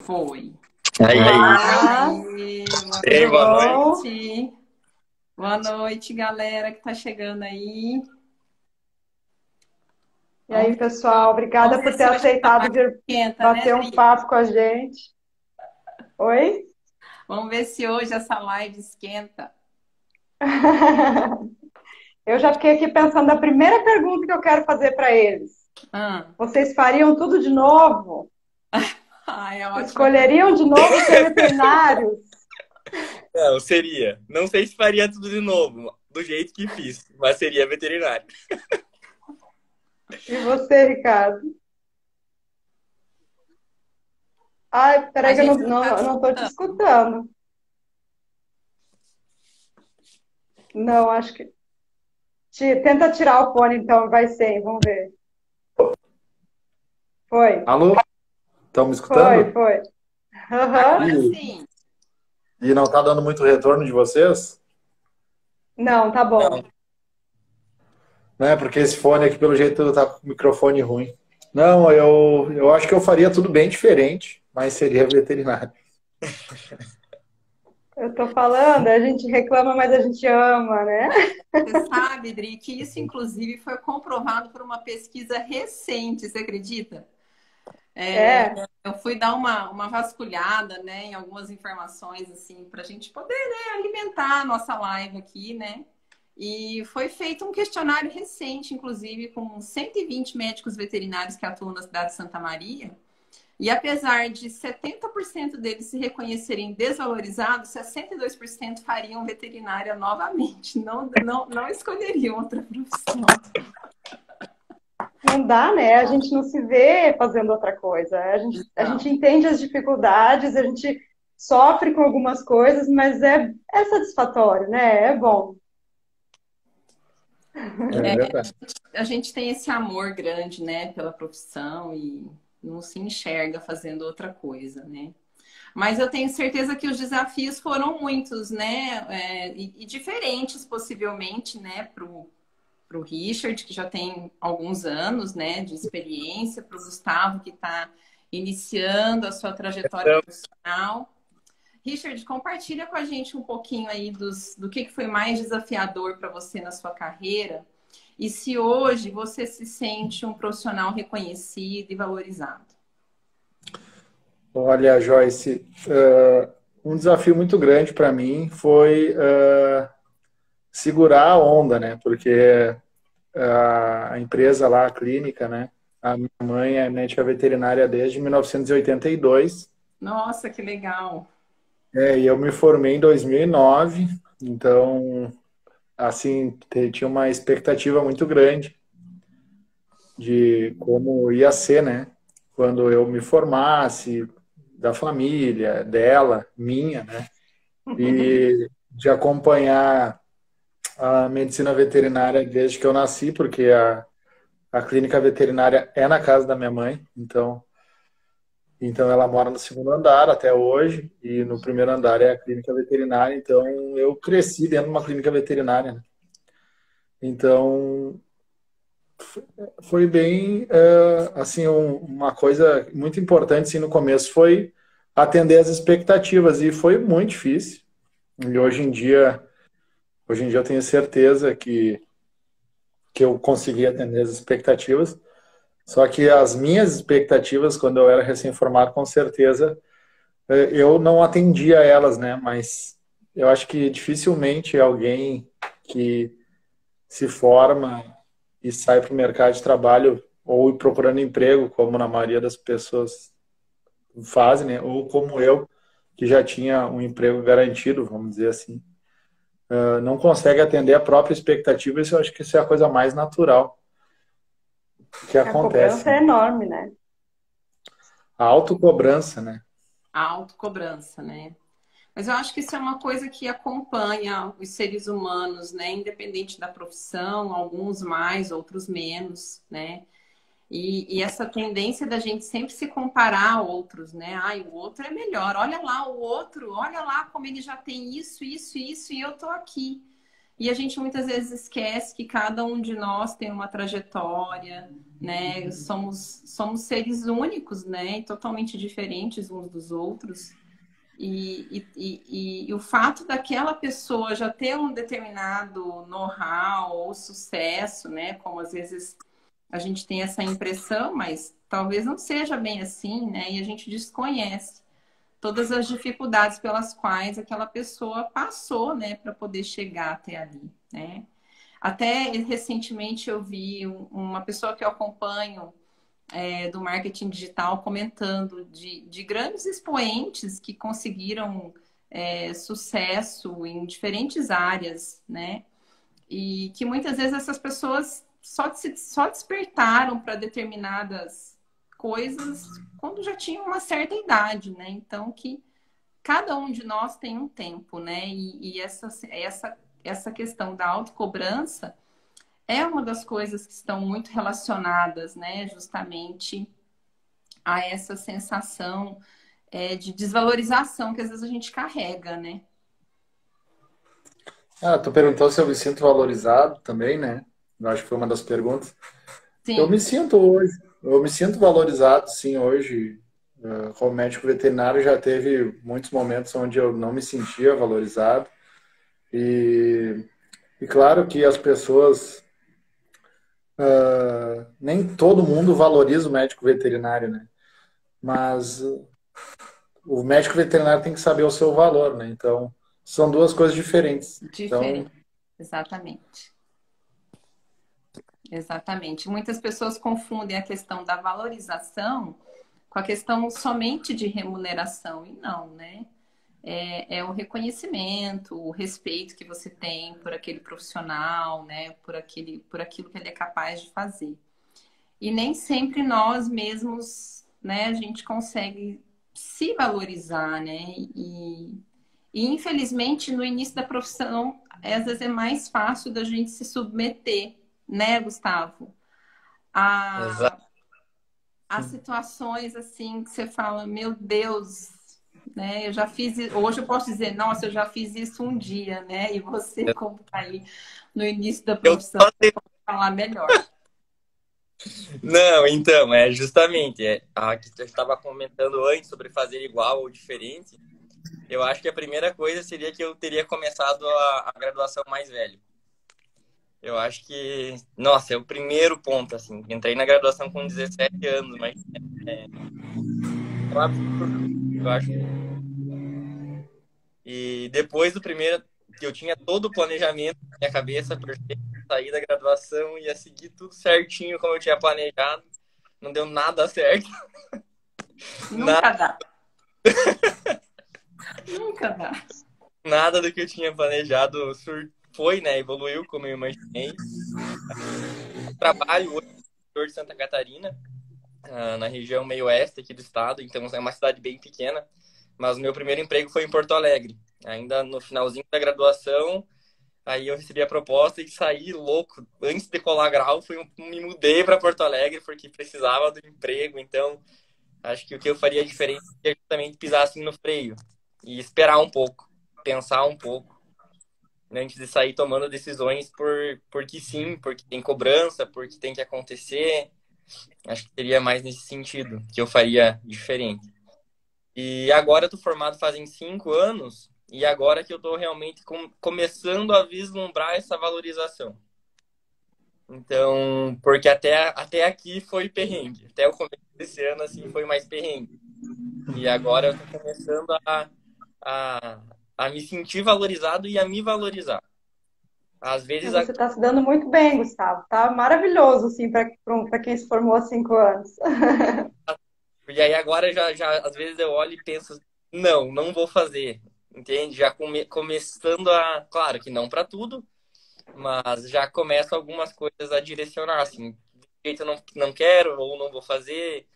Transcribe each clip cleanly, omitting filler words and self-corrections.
Foi. Aí, Olá, ei, tudo Boa boa bom? noite. noite. Boa noite, galera que tá chegando aí. E aí, Vamos, pessoal, vamos obrigada ver por ter se hoje essa aceitado live vir esquenta, né, bater um Dri? papo com a gente. Oi? Vamos ver se hoje essa live esquenta. Eu já fiquei aqui pensando na primeira pergunta que eu quero fazer para eles. Ah, Vocês fariam tudo de novo? é ótima Escolheriam de pergunta. novo ser veterinários? Não, seria. Não sei se faria tudo de novo, do jeito que fiz, mas seria veterinário. E você, Ricardo? Ai, A peraí que eu gente não tá te não tô te escutando. escutando. Não, acho que... Tenta tirar o fone, então, vai sem, vamos ver. Foi, Alô? Estão me foi, escutando? foi. Aham. Agora E, sim. e não está dando muito retorno de vocês? Não, tá bom. Não. Né? Porque esse fone aqui, pelo jeito, tá com o microfone ruim. Não, eu acho que eu faria tudo bem diferente, mas seria veterinário. Eu tô falando, a gente reclama, mas a gente ama, né? Você sabe, Dri, que isso, inclusive, foi comprovado por uma pesquisa recente, você acredita? É, Eu fui dar uma vasculhada, né, em algumas informações, assim, para a gente poder, né, alimentar a nossa live aqui, né? E foi feito um questionário recente, inclusive, com 120 médicos veterinários que atuam na cidade de Santa Maria. E apesar de 70% deles se reconhecerem desvalorizados, 62% fariam veterinária novamente. Não escolheriam outra profissão. não dá, né? A gente não se vê fazendo outra coisa. A gente Não. entende as dificuldades, a gente sofre com algumas coisas, mas é satisfatório, né? É bom. É verdade. A gente tem esse amor grande, né, pela profissão e não se enxerga fazendo outra coisa, né? Mas eu tenho certeza que os desafios foram muitos, né? E diferentes, possivelmente, né, para o Richard, que já tem alguns anos, né, de experiência, para o Gustavo, que está iniciando a sua trajetória Então, profissional. Richard, compartilha com a gente um pouquinho aí do que foi mais desafiador para você na sua carreira e se hoje você se sente um profissional reconhecido e valorizado. Olha, Joyce, um desafio muito grande para mim foi segurar a onda, né? Porque a empresa lá, a clínica, né? A minha mãe é médica veterinária desde 1982. Nossa, que legal! E eu me formei em 2009, então, assim, tinha uma expectativa muito grande de como ia ser, né? Quando eu me formasse, da família, dela, minha, né? E de acompanhar a medicina veterinária desde que eu nasci, porque a clínica veterinária é na casa da minha mãe, então ela mora no segundo andar até hoje, e no primeiro andar é a clínica veterinária, então eu cresci dentro de uma clínica veterinária, né? Então foi bem, assim, uma coisa muito importante, assim, no começo foi atender as expectativas, e foi muito difícil, e hoje em dia eu tenho certeza que eu consegui atender as expectativas, só que as minhas expectativas, quando eu era recém-formado, com certeza, eu não atendia elas, né? Mas eu acho que dificilmente alguém que se forma e sai para o mercado de trabalho ou ir procurando emprego, como na maioria das pessoas fazem, né? Ou como eu, que já tinha um emprego garantido, vamos dizer assim, não consegue atender a própria expectativa. Isso eu acho que isso é a coisa mais natural que A acontece, cobrança né? é enorme, né? A autocobrança, né? A autocobrança, né? Mas eu acho que isso é uma coisa que acompanha os seres humanos, né? Independente da profissão, alguns mais, outros menos, né? E essa tendência da gente sempre se comparar a outros, né? Ai, o outro é melhor. Olha lá o outro, olha lá como ele já tem isso, isso, isso, e eu tô aqui. E a gente muitas vezes esquece que cada um de nós tem uma trajetória, né? Somos seres únicos, né? E totalmente diferentes uns dos outros. E o fato daquela pessoa já ter um determinado know-how ou sucesso, né? Como às vezes a gente tem essa impressão, mas talvez não seja bem assim, né? E a gente desconhece todas as dificuldades pelas quais aquela pessoa passou, né, para poder chegar até ali, né? Até recentemente eu vi uma pessoa que eu acompanho do marketing digital comentando de grandes expoentes que conseguiram sucesso em diferentes áreas, né? E que muitas vezes essas pessoas só despertaram para determinadas coisas quando já tinham uma certa idade, né? Então, que cada um de nós tem um tempo, né? E essa questão da autocobrança é uma das coisas que estão muito relacionadas, né? Justamente a essa sensação de desvalorização que às vezes a gente carrega, né? Tu perguntou se eu me sinto valorizado também, né? Eu acho que foi uma das perguntas. Eu Sim, me sinto hoje, eu me sinto valorizado, sim, hoje. Como médico veterinário já teve muitos momentos onde eu não me sentia valorizado. E, e claro que as pessoas, nem todo mundo valoriza o médico veterinário, né? Mas o médico veterinário tem que saber o seu valor, né? Então, são duas coisas diferentes. Então, diferente. Exatamente. Exatamente. Muitas pessoas confundem a questão da valorização com a questão somente de remuneração. E não, né? É o reconhecimento, o respeito que você tem por aquele profissional, né? Por aquilo que ele é capaz de fazer. E nem sempre nós mesmos, né, a gente consegue se valorizar, né? E infelizmente, no início da profissão, às vezes é mais fácil da gente se submeter, né, Gustavo? A, Exato. a situações assim que você fala, meu Deus, né? Eu já fiz, hoje eu posso dizer, nossa, eu já fiz isso um dia, né? E você, como tá aí no início da Eu profissão, só tenho... pode falar melhor. Não, então, é justamente a que eu estava comentando antes sobre fazer igual ou diferente. Eu acho que a primeira coisa seria que eu teria começado a graduação mais velho. Eu acho que, nossa, é o primeiro ponto, assim. Entrei na graduação com 17 anos, mas é um absurdo, eu acho. E depois do primeiro, que eu tinha todo o planejamento na minha cabeça, perfeito, sair da graduação, ia seguir tudo certinho como eu tinha planejado. Não deu nada certo. Nunca Nada, dá. Nunca dá. nada do que eu tinha planejado foi, né? Evoluiu como eu imaginei. Trabalho hoje no interior de Santa Catarina, na região meio oeste aqui do estado, então é uma cidade bem pequena. Mas o meu primeiro emprego foi em Porto Alegre. Ainda no finalzinho da graduação, aí eu recebi a proposta e saí louco. Antes de colar grau, me mudei para Porto Alegre porque precisava do emprego. Então, acho que o que eu faria diferente é justamente pisar assim no freio e esperar um pouco, pensar um pouco, né, antes de sair tomando decisões porque sim, porque tem cobrança, porque tem que acontecer. Acho que seria mais nesse sentido que eu faria diferente. E agora eu tô formado fazem 5 anos e agora que eu tô realmente começando a vislumbrar essa valorização. Então, porque até aqui foi perrengue. Até o começo desse ano, assim, foi mais perrengue. E agora eu tô começando a, a me sentir valorizado e a me valorizar. Às vezes, Você está se dando muito bem, Gustavo. Tá maravilhoso, assim, para quem se formou há 5 anos. e aí agora às vezes eu olho e penso, não vou fazer. Entende? Já começando claro que não para tudo, mas já começo algumas coisas a direcionar, assim, de jeito eu não quero, ou não vou fazer,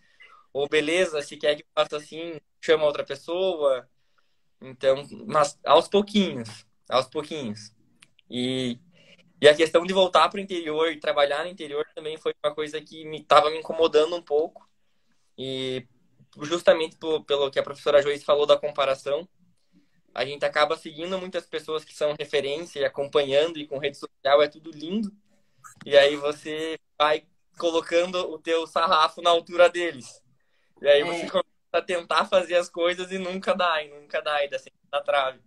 ou beleza, se quer que eu faça assim, chama outra pessoa. Então, mas aos pouquinhos, aos pouquinhos. E, e a questão de voltar para o interior e trabalhar no interior também foi uma coisa que estava me incomodando um pouco. E justamente pelo que a professora Joyce falou da comparação, a gente acaba seguindo muitas pessoas que são referência e acompanhando, e com rede social é tudo lindo. E aí você vai colocando o teu sarrafo na altura deles. E aí você começa a tentar fazer as coisas e nunca dá, e dá sempre na trave.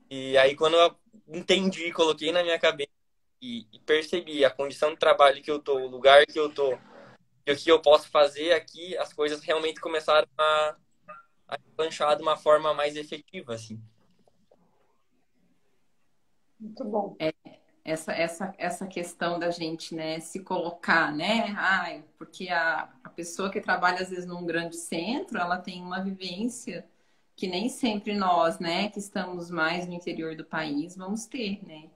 E aí quando eu entendi, coloquei na minha cabeça e percebi a condição de trabalho que eu tô, o lugar que eu tô, e o que eu posso fazer aqui, as coisas realmente começaram a lanchar de uma forma mais efetiva, assim. Muito bom. Essa questão da gente, né, se colocar, né? Ai, porque a pessoa que trabalha, às vezes, num grande centro, ela tem uma vivência que nem sempre nós, né, que estamos mais no interior do país, vamos ter, né?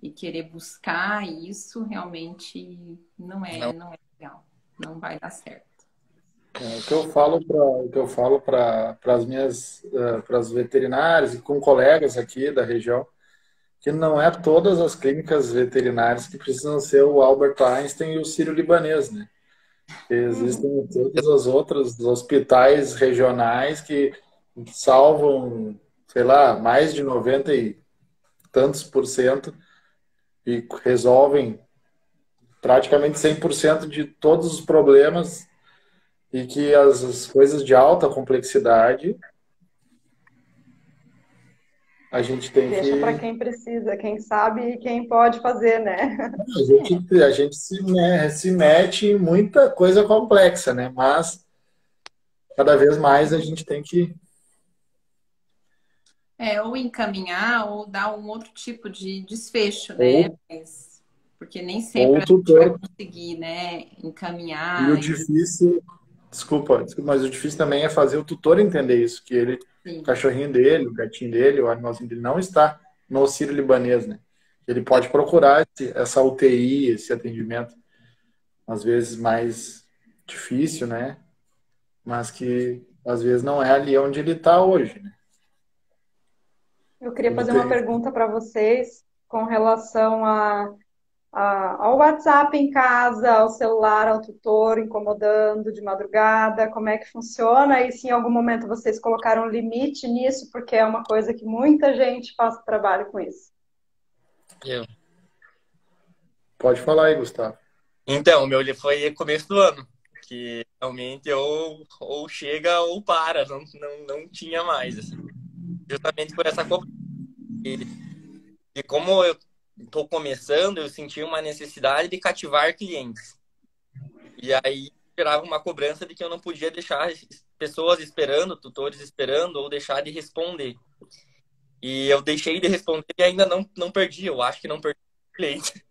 E querer buscar isso realmente não é legal. Não vai dar certo. O que eu falo para as minhas para as veterinárias e com colegas aqui da região, que não é todas as clínicas veterinárias que precisam ser o Albert Einstein e o Sírio-Libanês, né? Existem todos os outros hospitais regionais que salvam, sei lá, mais de 90 e tantos por cento e resolvem praticamente 100% de todos os problemas, e que as coisas de alta complexidade a gente tem Deixa para quem precisa, quem sabe e quem pode fazer, né? A gente se mete em muita coisa complexa, né? Mas cada vez mais a gente tem que ou encaminhar ou dar um outro tipo de desfecho, né? Porque nem sempre a gente vai conseguir, né, encaminhar. E o difícil, desculpa, mas o difícil também é fazer o tutor entender isso, que ele, o cachorrinho dele, o gatinho dele, o animalzinho dele não está no Sírio-Libanês, né? Ele pode procurar essa UTI, esse atendimento, às vezes mais difícil, né? Mas que às vezes não é ali onde ele está hoje, né? Eu queria fazer uma pergunta para vocês com relação ao WhatsApp em casa, ao celular, ao tutor incomodando de madrugada, como é que funciona e se em algum momento vocês colocaram limite nisso, porque é uma coisa que muita gente passa trabalho com isso. Pode falar aí, Gustavo. Então, o meu foi começo do ano, que realmente ou chega ou para, não tinha mais, assim. Justamente por essa cobrança. E como eu estou começando, eu senti uma necessidade de cativar clientes. E aí gerava uma cobrança de que eu não podia deixar pessoas esperando, tutores esperando, ou deixar de responder. E eu deixei de responder e ainda não perdi. Eu acho que não perdi o cliente.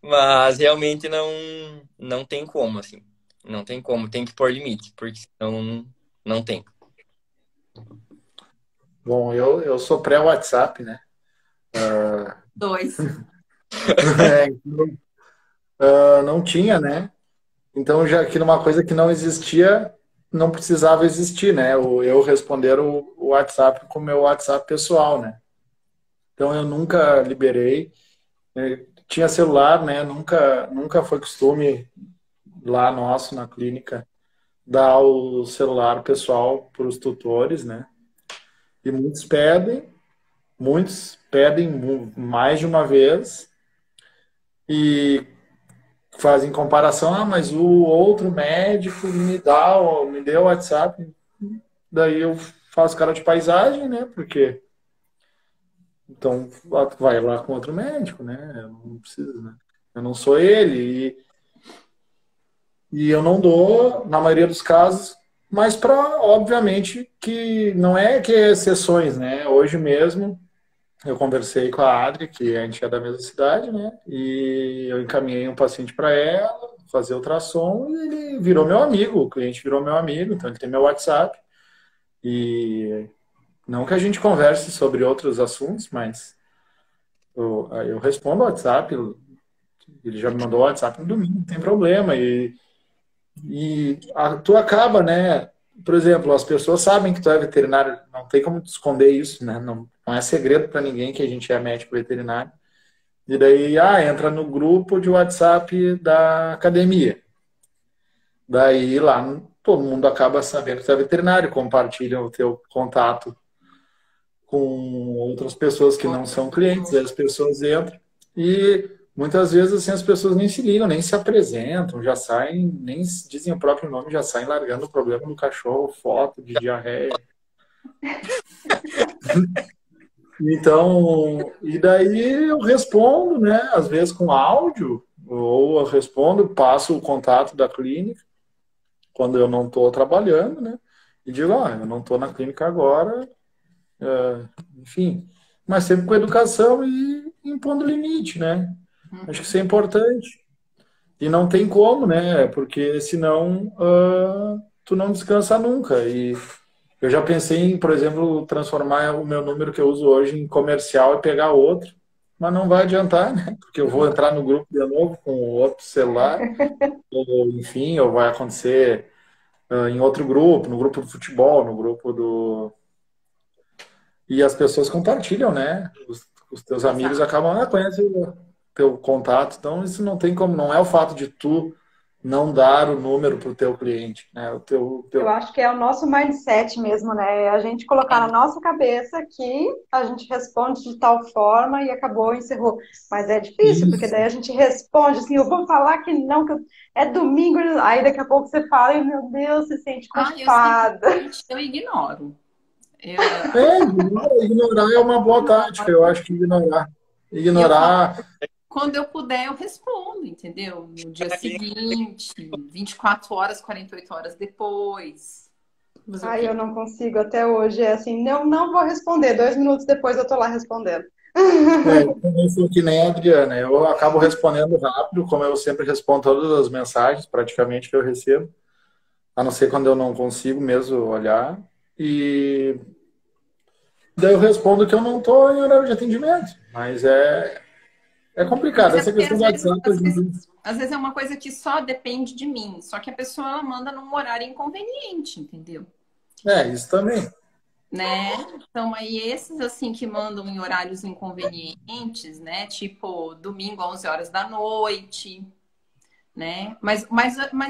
Mas realmente não tem como, assim. Não tem como. Tem que pôr limite, porque senão não tem. Bom, eu sou pré-WhatsApp, né? Dois. Não tinha, né? Então, já que numa coisa que não existia, não precisava existir, né? Eu responder o WhatsApp com o meu WhatsApp pessoal, né? Então, eu nunca liberei. Tinha celular, né? Nunca foi costume lá nosso, na clínica, dar o celular pessoal para os tutores, né? E muitos pedem mais de uma vez e fazem comparação, mas o outro médico me deu o WhatsApp, daí eu faço cara de paisagem, né? Porque então vai lá com outro médico, né? Eu não preciso, né? Eu não sou ele e eu não dou, na maioria dos casos, mas para, obviamente, que não é que é exceções, né? Hoje mesmo eu conversei com a Adri, que a gente é da mesma cidade, né? E eu encaminhei um paciente para ela fazer ultrassom e ele virou meu amigo, o cliente virou meu amigo, então ele tem meu WhatsApp. E não que a gente converse sobre outros assuntos, mas eu respondo o WhatsApp, ele já me mandou o WhatsApp no domingo, não tem problema. Tu acaba, né? Por exemplo, as pessoas sabem que tu é veterinário, não tem como esconder isso, né? Não é segredo para ninguém que a gente é médico veterinário. E daí, entra no grupo de WhatsApp da academia. Daí lá todo mundo acaba sabendo que tu é veterinário, compartilha o teu contato com outras pessoas que não são clientes, aí as pessoas entram e muitas vezes assim as pessoas nem se ligam, nem se apresentam, já saem, nem dizem o próprio nome, já saem largando o problema do cachorro, foto de diarreia. Então, e daí eu respondo, né? Às vezes com áudio, ou eu respondo, passo o contato da clínica quando eu não estou trabalhando, né? E digo, eu não estou na clínica agora, enfim, mas sempre com educação e impondo limite, né? Acho que isso é importante. E não tem como, né? Porque senão tu não descansa nunca. E eu já pensei em, por exemplo, transformar o meu número que eu uso hoje em comercial e pegar outro, mas não vai adiantar, né? Porque eu vou entrar no grupo de novo com outro celular, ou enfim, ou vai acontecer em outro grupo, no grupo do futebol, no grupo do... E as pessoas compartilham, né? Os teus amigos acabam, conhecem o teu contato, então isso não tem como, não é o fato de tu não dar o número para o teu cliente, né? Eu acho que é o nosso mindset mesmo, né? É a gente colocar na nossa cabeça que a gente responde de tal forma e acabou, encerrou. Mas é difícil, porque daí a gente responde assim, eu vou falar que não, que é domingo, aí daqui a pouco você fala e, meu Deus, se sente culpada. Eu ignoro. Ignorar é uma boa tática, eu acho que ignorar... Quando eu puder, eu respondo, entendeu? No dia seguinte, 24 horas, 48 horas depois. Eu não consigo até hoje. É assim, não vou responder. 2 minutos depois eu tô lá respondendo. Eu também sou que nem a Adriana. Eu acabo respondendo rápido, como eu sempre respondo todas as mensagens, praticamente, que eu recebo. A não ser quando eu não consigo mesmo olhar. E daí eu respondo que eu não estou em horário de atendimento. Mas é complicado. Essa questão do WhatsApp... Às vezes é uma coisa que só depende de mim. Só que a pessoa ela manda num horário inconveniente, entendeu? Isso também. Né? Então, aí esses, assim, que mandam em horários inconvenientes, né? Tipo, domingo, 11 horas da noite, né? Mas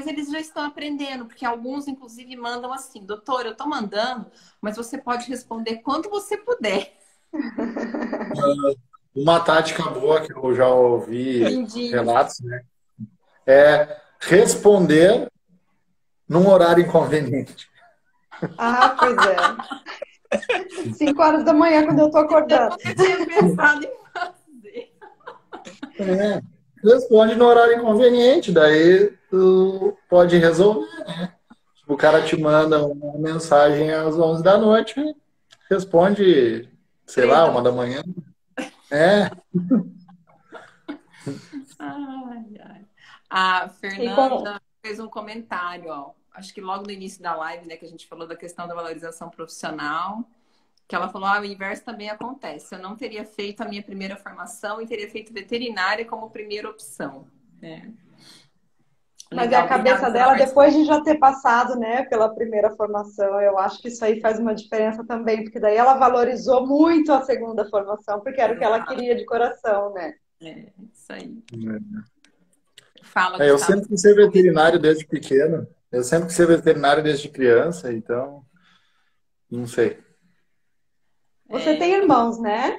eles já estão aprendendo, porque alguns, inclusive, mandam assim, doutor, eu tô mandando, mas você pode responder quando você puder. Uma tática boa que eu já ouvi relatos, né? É responder num horário inconveniente. Pois é. 5 horas da manhã, quando eu tô acordando. Eu tinha pensado em fazer. Responde no horário inconveniente, daí tu pode resolver, né? O cara te manda uma mensagem às 11 da noite, responde, sei lá, 1 da manhã. A Fernanda fez um comentário, ó. Acho que logo no início da live, né, que a gente falou da questão da valorização profissional, que ela falou, o inverso também acontece. Eu não teria feito a minha primeira formação e teria feito veterinária como primeira opção. Mas é a cabeça dela, depois de já ter passado, né, pela primeira formação, eu acho que isso aí faz uma diferença também, porque daí ela valorizou muito a segunda formação, porque era o que ela queria de coração, né? Isso aí. Eu sempre quis ser veterinário desde pequeno. Eu sempre quis ser veterinário desde criança, então não sei. Você tem irmãos, né?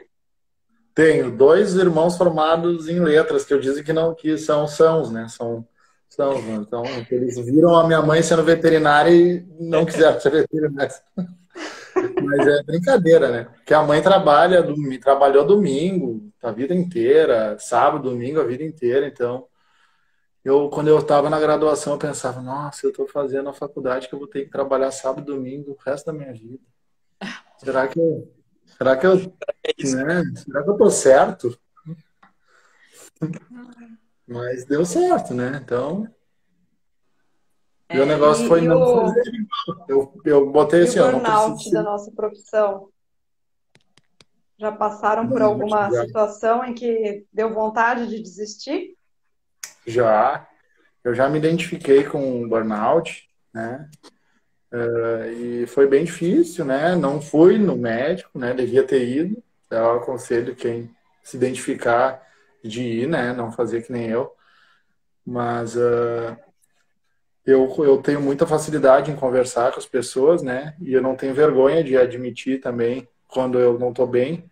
Tenho 2 irmãos formados em letras, que eu disse que são sãos, né? São, então, eles viram a minha mãe sendo veterinária e não quiseram ser veterinária. Mas é brincadeira, né? Porque a mãe trabalhou domingo a vida inteira, sábado, domingo a vida inteira, então... Quando eu estava na graduação, eu pensava, nossa, eu estou fazendo a faculdade que eu vou ter que trabalhar sábado e domingo o resto da minha vida. Será que eu tô certo? Mas deu certo, né? Então, o negócio foi não fazer. Eu botei assim, o burnout da nossa profissão. Já passaram por alguma situação em que deu vontade de desistir? Eu já me identifiquei com o burnout, né? E foi bem difícil, né? Não fui no médico, né? Devia ter ido. Eu aconselho quem se identificar de ir, né? Não fazer que nem eu. Mas eu tenho muita facilidade em conversar com as pessoas, né? E eu não tenho vergonha de admitir também quando eu não estou bem.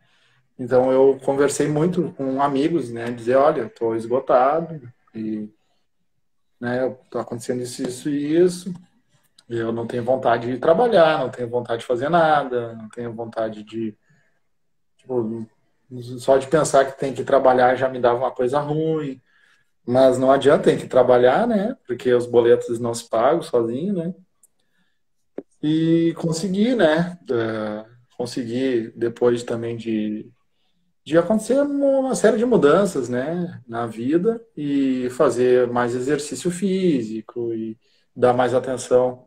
Então eu conversei muito com amigos, né? Dizer, olha, estou esgotado e, né, está acontecendo isso e isso. Eu não tenho vontade de trabalhar, não tenho vontade de fazer nada, não tenho vontade de, tipo, só de pensar que tem que trabalhar já me dava uma coisa ruim. Mas não adianta, tem que trabalhar, né? Porque os boletos não se pagam sozinho, né? E consegui, né? Consegui, depois também de acontecer uma série de mudanças, né? Na vida e fazer mais exercício físico e dar mais atenção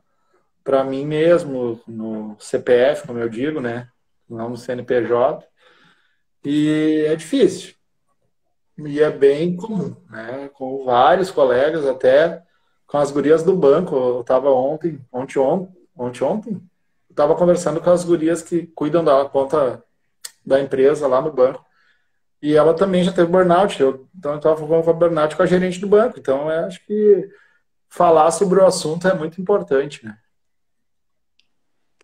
para mim mesmo, no CPF, como eu digo, né? Não no CNPJ. E é difícil. E é bem comum, né? Com vários colegas, até com as gurias do banco. Eu estava ontem, eu estava conversando com as gurias que cuidam da conta da empresa lá no banco. E ela também já teve burnout. Então eu estava falando com burnout com a gerente do banco. Então eu acho que falar sobre o assunto é muito importante, né?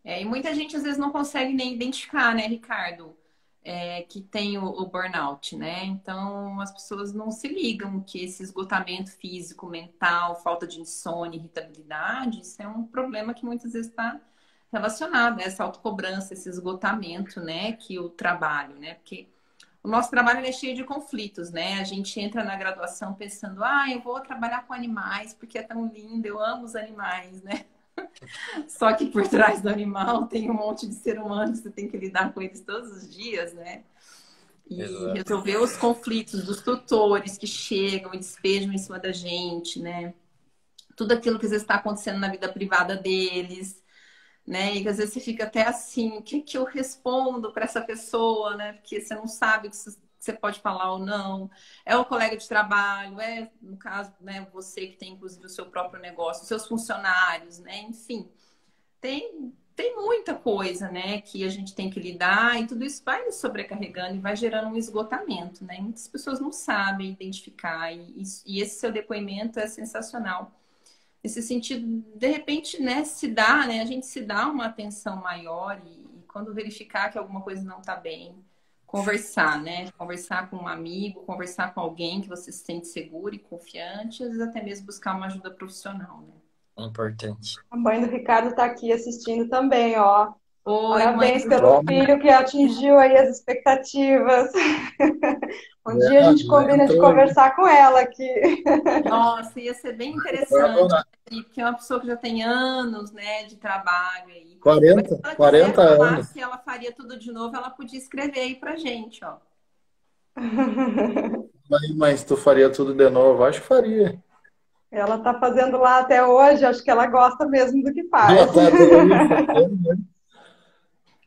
E muita gente às vezes não consegue nem identificar, né, Ricardo, que tem o burnout, né? Então as pessoas não se ligam que esse esgotamento físico, mental, falta de insônia, irritabilidade, isso é um problema que muitas vezes está relacionado a essa autocobrança, esse esgotamento, né, que o trabalho, né? Porque o nosso trabalho é cheio de conflitos, né? A gente entra na graduação pensando, eu vou trabalhar com animais porque é tão lindo, eu amo os animais, né? Só que por trás do animal tem um monte de ser humano que você tem que lidar com eles todos os dias, né? E Exato. resolver os conflitos dos tutores que chegam e despejam em cima da gente, né? Tudo aquilo que às vezes está acontecendo na vida privada deles, né? E às vezes você fica até assim, o que que eu respondo para essa pessoa, né? Porque você não sabe o que você pode falar ou não. É o colega de trabalho, no caso, né, você que tem inclusive o seu próprio negócio, os seus funcionários, né? Enfim, tem muita coisa, né, que a gente tem que lidar e tudo isso vai nos sobrecarregando e vai gerando um esgotamento, né? Muitas pessoas não sabem identificar e esse seu depoimento é sensacional. Nesse sentido, de repente, né, né, a gente se dá uma atenção maior e quando verificar que alguma coisa não está bem, conversar, né? Conversar com um amigo, conversar com alguém que você se sente seguro e confiante, às vezes até mesmo buscar uma ajuda profissional, né? Importante. A mãe do Ricardo está aqui assistindo também, ó. Oi, Parabéns mãe. pelo filho que atingiu aí as expectativas. Um dia a gente combina de conversar com ela aqui. Nossa, ia ser bem interessante, porque é uma pessoa que já tem anos, né, de trabalho aí. 40 anos. Se ela faria tudo de novo, ela podia escrever aí pra gente, ó. Mas tu faria tudo de novo? Acho que faria. Ela está fazendo lá até hoje, acho que ela gosta mesmo do que faz.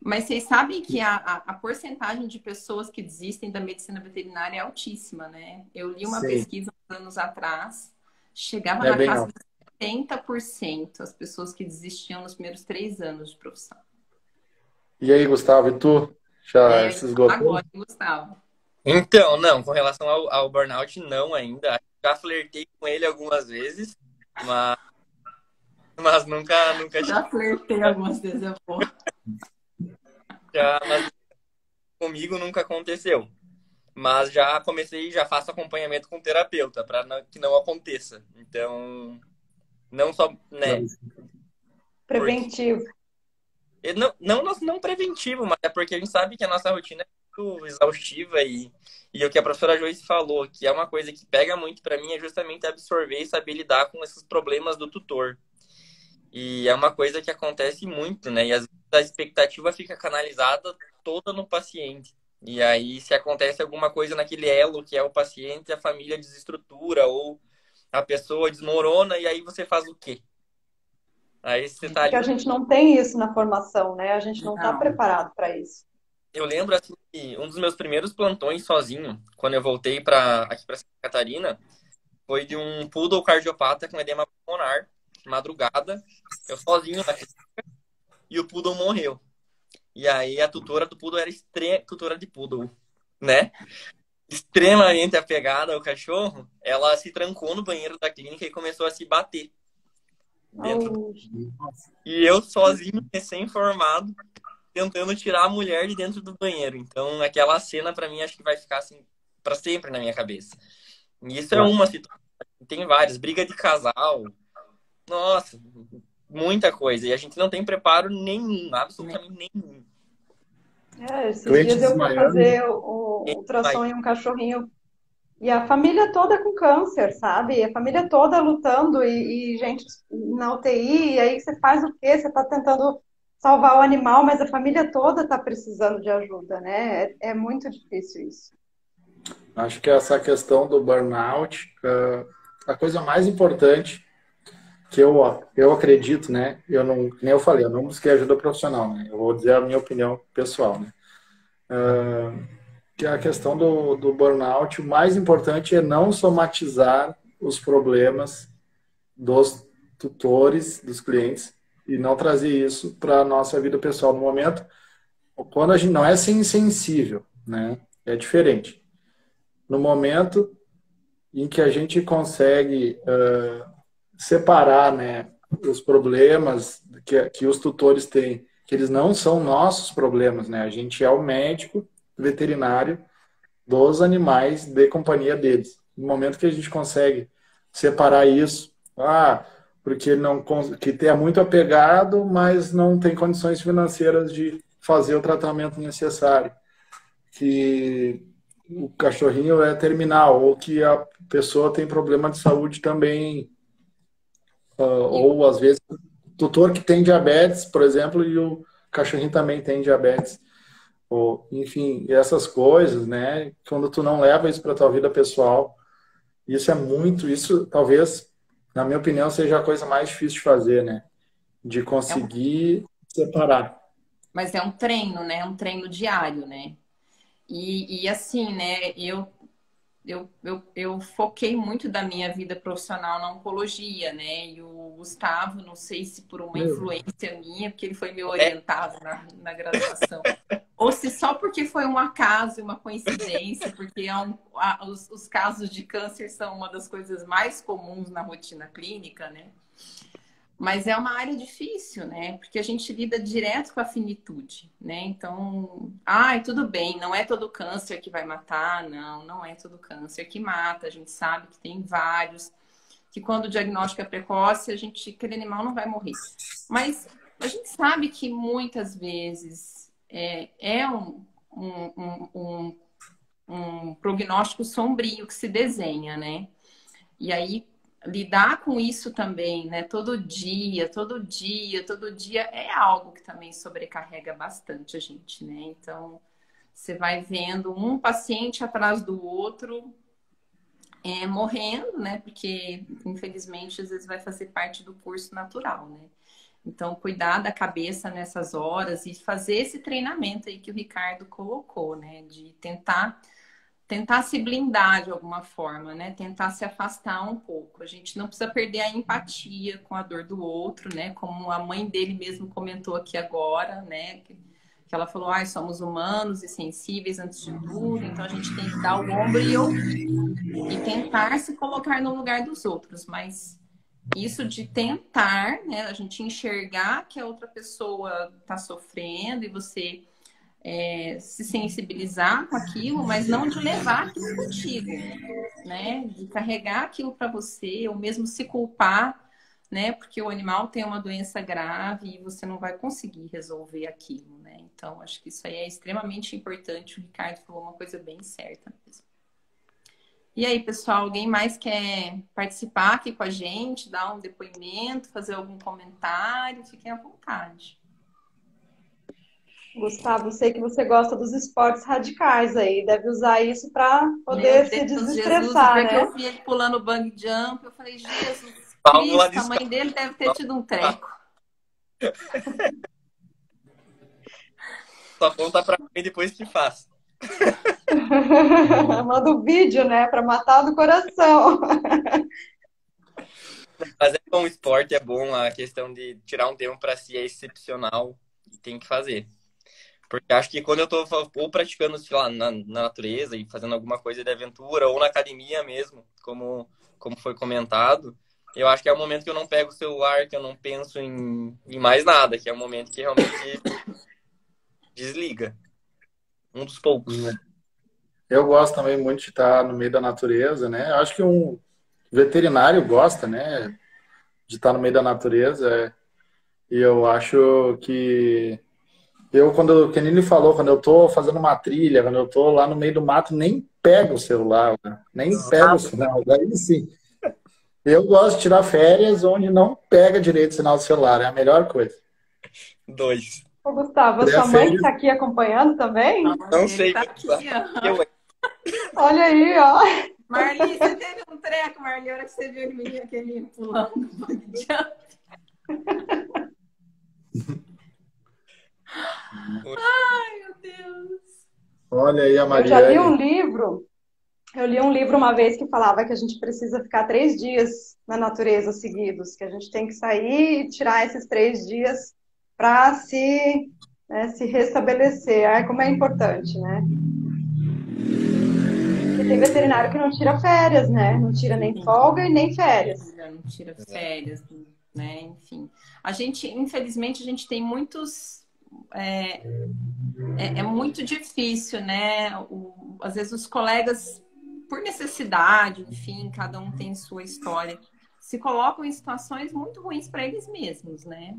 Mas vocês sabem que a porcentagem de pessoas que desistem da medicina veterinária é altíssima, né? Eu li uma pesquisa uns anos atrás, chegava na casa de 70% as pessoas que desistiam nos primeiros 3 anos de profissão. E aí, Gustavo, e tu? Já se esgotou? Agora, Gustavo. Então, não, com relação ao burnout, não ainda. Já flertei com ele algumas vezes, mas nunca Já flertei algumas vezes, eu vou. Mas comigo nunca aconteceu. Mas já faço acompanhamento com terapeuta para que não aconteça. Então, não só, né? Preventivo. Não preventivo, mas é porque a gente sabe que a nossa rotina é muito exaustiva e o que a professora Joyce falou, que é uma coisa que pega muito para mim, é justamente absorver e saber lidar com esses problemas do tutor. E é uma coisa que acontece muito, né? E às vezes a expectativa fica canalizada toda no paciente. E aí, se acontece alguma coisa naquele elo que é o paciente, a família desestrutura ou a pessoa desmorona, e aí você faz o quê? Aí você tá ali... Porque a gente não tem isso na formação, né? A gente não está preparado para isso. Eu lembro, assim, que um dos meus primeiros plantões sozinho, quando eu voltei aqui para Santa Catarina, foi de um poodle cardiopata com edema pulmonar, madrugada, eu sozinho na clínica, e o poodle morreu. E aí a tutora do poodle era tutora de poodle, né? Extremamente apegada ao cachorro, ela se trancou no banheiro da clínica e começou a se bater dentro. E eu sozinho, recém-formado, tentando tirar a mulher de dentro do banheiro. Então, aquela cena, pra mim, acho que vai ficar assim pra sempre na minha cabeça. E isso é uma situação. Tem várias. Briga de casal. Nossa, muita coisa. E a gente não tem preparo nenhum, absolutamente nenhum. Esses dias eu fui fazer o ultrassom Vai. em um cachorrinho e a família toda com câncer, sabe? A família toda lutando e gente na UTI, e aí você faz o quê? Você está tentando salvar o animal, mas a família toda está precisando de ajuda, né? É muito difícil isso. Acho que essa questão do burnout, a coisa mais importante que eu acredito, né? Eu não, nem eu falei, eu não busquei ajuda profissional, né? Eu vou dizer a minha opinião pessoal, né? Que a questão do burnout, o mais importante é não somatizar os problemas dos tutores, dos clientes, e não trazer isso para a nossa vida pessoal no momento, quando a gente não é ser insensível, né? É diferente. No momento em que a gente consegue separar, né, os problemas que os tutores têm, que eles não são nossos problemas, né? A gente é o médico veterinário dos animais de companhia deles. No momento que a gente consegue separar isso, porque não que é muito apegado, mas não tem condições financeiras de fazer o tratamento necessário, que o cachorrinho é terminal, ou que a pessoa tem problema de saúde também, ou às vezes o tutor que tem diabetes, por exemplo, e o cachorrinho também tem diabetes. Ou, enfim, essas coisas, né? Quando tu não leva isso para tua vida pessoal, isso talvez, na minha opinião, seja a coisa mais difícil de fazer, né? De conseguir separar. Mas é um treino, né? É um treino diário, né? E assim, né? Eu foquei muito da minha vida profissional na oncologia, né? E o Gustavo, não sei se por uma influência minha, porque ele foi meu orientado na graduação, ou se só porque foi um acaso, uma coincidência, porque os casos de câncer são uma das coisas mais comuns na rotina clínica, né? Mas é uma área difícil, né? Porque a gente lida direto com a finitude, né? Então, tudo bem, não é todo câncer que vai matar, não é todo câncer que mata. A gente sabe que tem vários, que quando o diagnóstico é precoce, aquele animal não vai morrer. Mas a gente sabe que muitas vezes é um prognóstico sombrio que se desenha, né? E aí, lidar com isso também, né? Todo dia é algo que também sobrecarrega bastante a gente, né? Então, você vai vendo um paciente atrás do outro morrendo, né? Porque, infelizmente, às vezes vai fazer parte do curso natural, né? Então, cuidar da cabeça nessas horas e fazer esse treinamento aí que o Ricardo colocou, né? De tentar se blindar de alguma forma, né? Tentar se afastar um pouco. A gente não precisa perder a empatia com a dor do outro, né? Como a mãe dele mesmo comentou aqui agora, né? Que ela falou, somos humanos e sensíveis antes de tudo, então a gente tem que dar o ombro e ouvir. E tentar se colocar no lugar dos outros. Mas isso de tentar, né? A gente enxergar que a outra pessoa está sofrendo e você se sensibilizar com aquilo, mas não de levar aquilo contigo, né? De carregar aquilo para você, ou mesmo se culpar, né? Porque o animal tem uma doença grave e você não vai conseguir resolver aquilo, né? Então, acho que isso aí é extremamente importante. O Ricardo falou uma coisa bem certa mesmo. E aí, pessoal, alguém mais quer participar aqui com a gente, dar um depoimento, fazer algum comentário? Fiquem à vontade. Gustavo, sei que você gosta dos esportes radicais aí, deve usar isso para poder se desestressar, Jesus, né? Que eu vi ele pulando bang jump, eu falei, Jesus Cristo, a mãe dele deve ter tido um treco. Só conta pra mim depois que faz. Manda o vídeo, né, para matar do coração. Mas é bom, o esporte é bom, a questão de tirar um tempo para si é excepcional e tem que fazer. Porque acho que quando eu tô ou praticando, sei lá, na natureza e fazendo alguma coisa de aventura, ou na academia mesmo, como foi comentado, eu acho que é o momento que eu não pego o celular, que eu não penso em mais nada, que é o momento que realmente desliga. Um dos poucos. Eu gosto também muito de estar no meio da natureza, né? Eu acho que um veterinário gosta, né? De estar no meio da natureza. E eu acho que que nem ele falou, quando eu tô fazendo uma trilha, quando eu tô lá no meio do mato, nem pego o celular, né? Nem pego o sinal. Daí sim. Eu gosto de tirar férias onde não pega direito o sinal do celular. É a melhor coisa. 2. Ô, Gustavo, a sua mãe que está aqui acompanhando também? Não sei. Tá aqui, ó. Olha aí, ó. Marli, você teve um treco, Marli, a hora que você viu aquele menino pulando no bug jump. Ai, meu Deus. Olha aí a Mariane. Eu já li um livro. Eu li um livro uma vez que falava que a gente precisa ficar 3 dias na natureza seguidos, que a gente tem que sair e tirar esses 3 dias para se restabelecer. Ai, como é importante, né? Porque tem veterinário que não tira férias, né? Não tira nem folga e nem férias. Não tira férias, né? Enfim. Infelizmente, a gente tem muitos... É muito difícil, né? Às vezes os colegas, por necessidade, enfim, cada um tem sua história, se colocam em situações muito ruins para eles mesmos, né?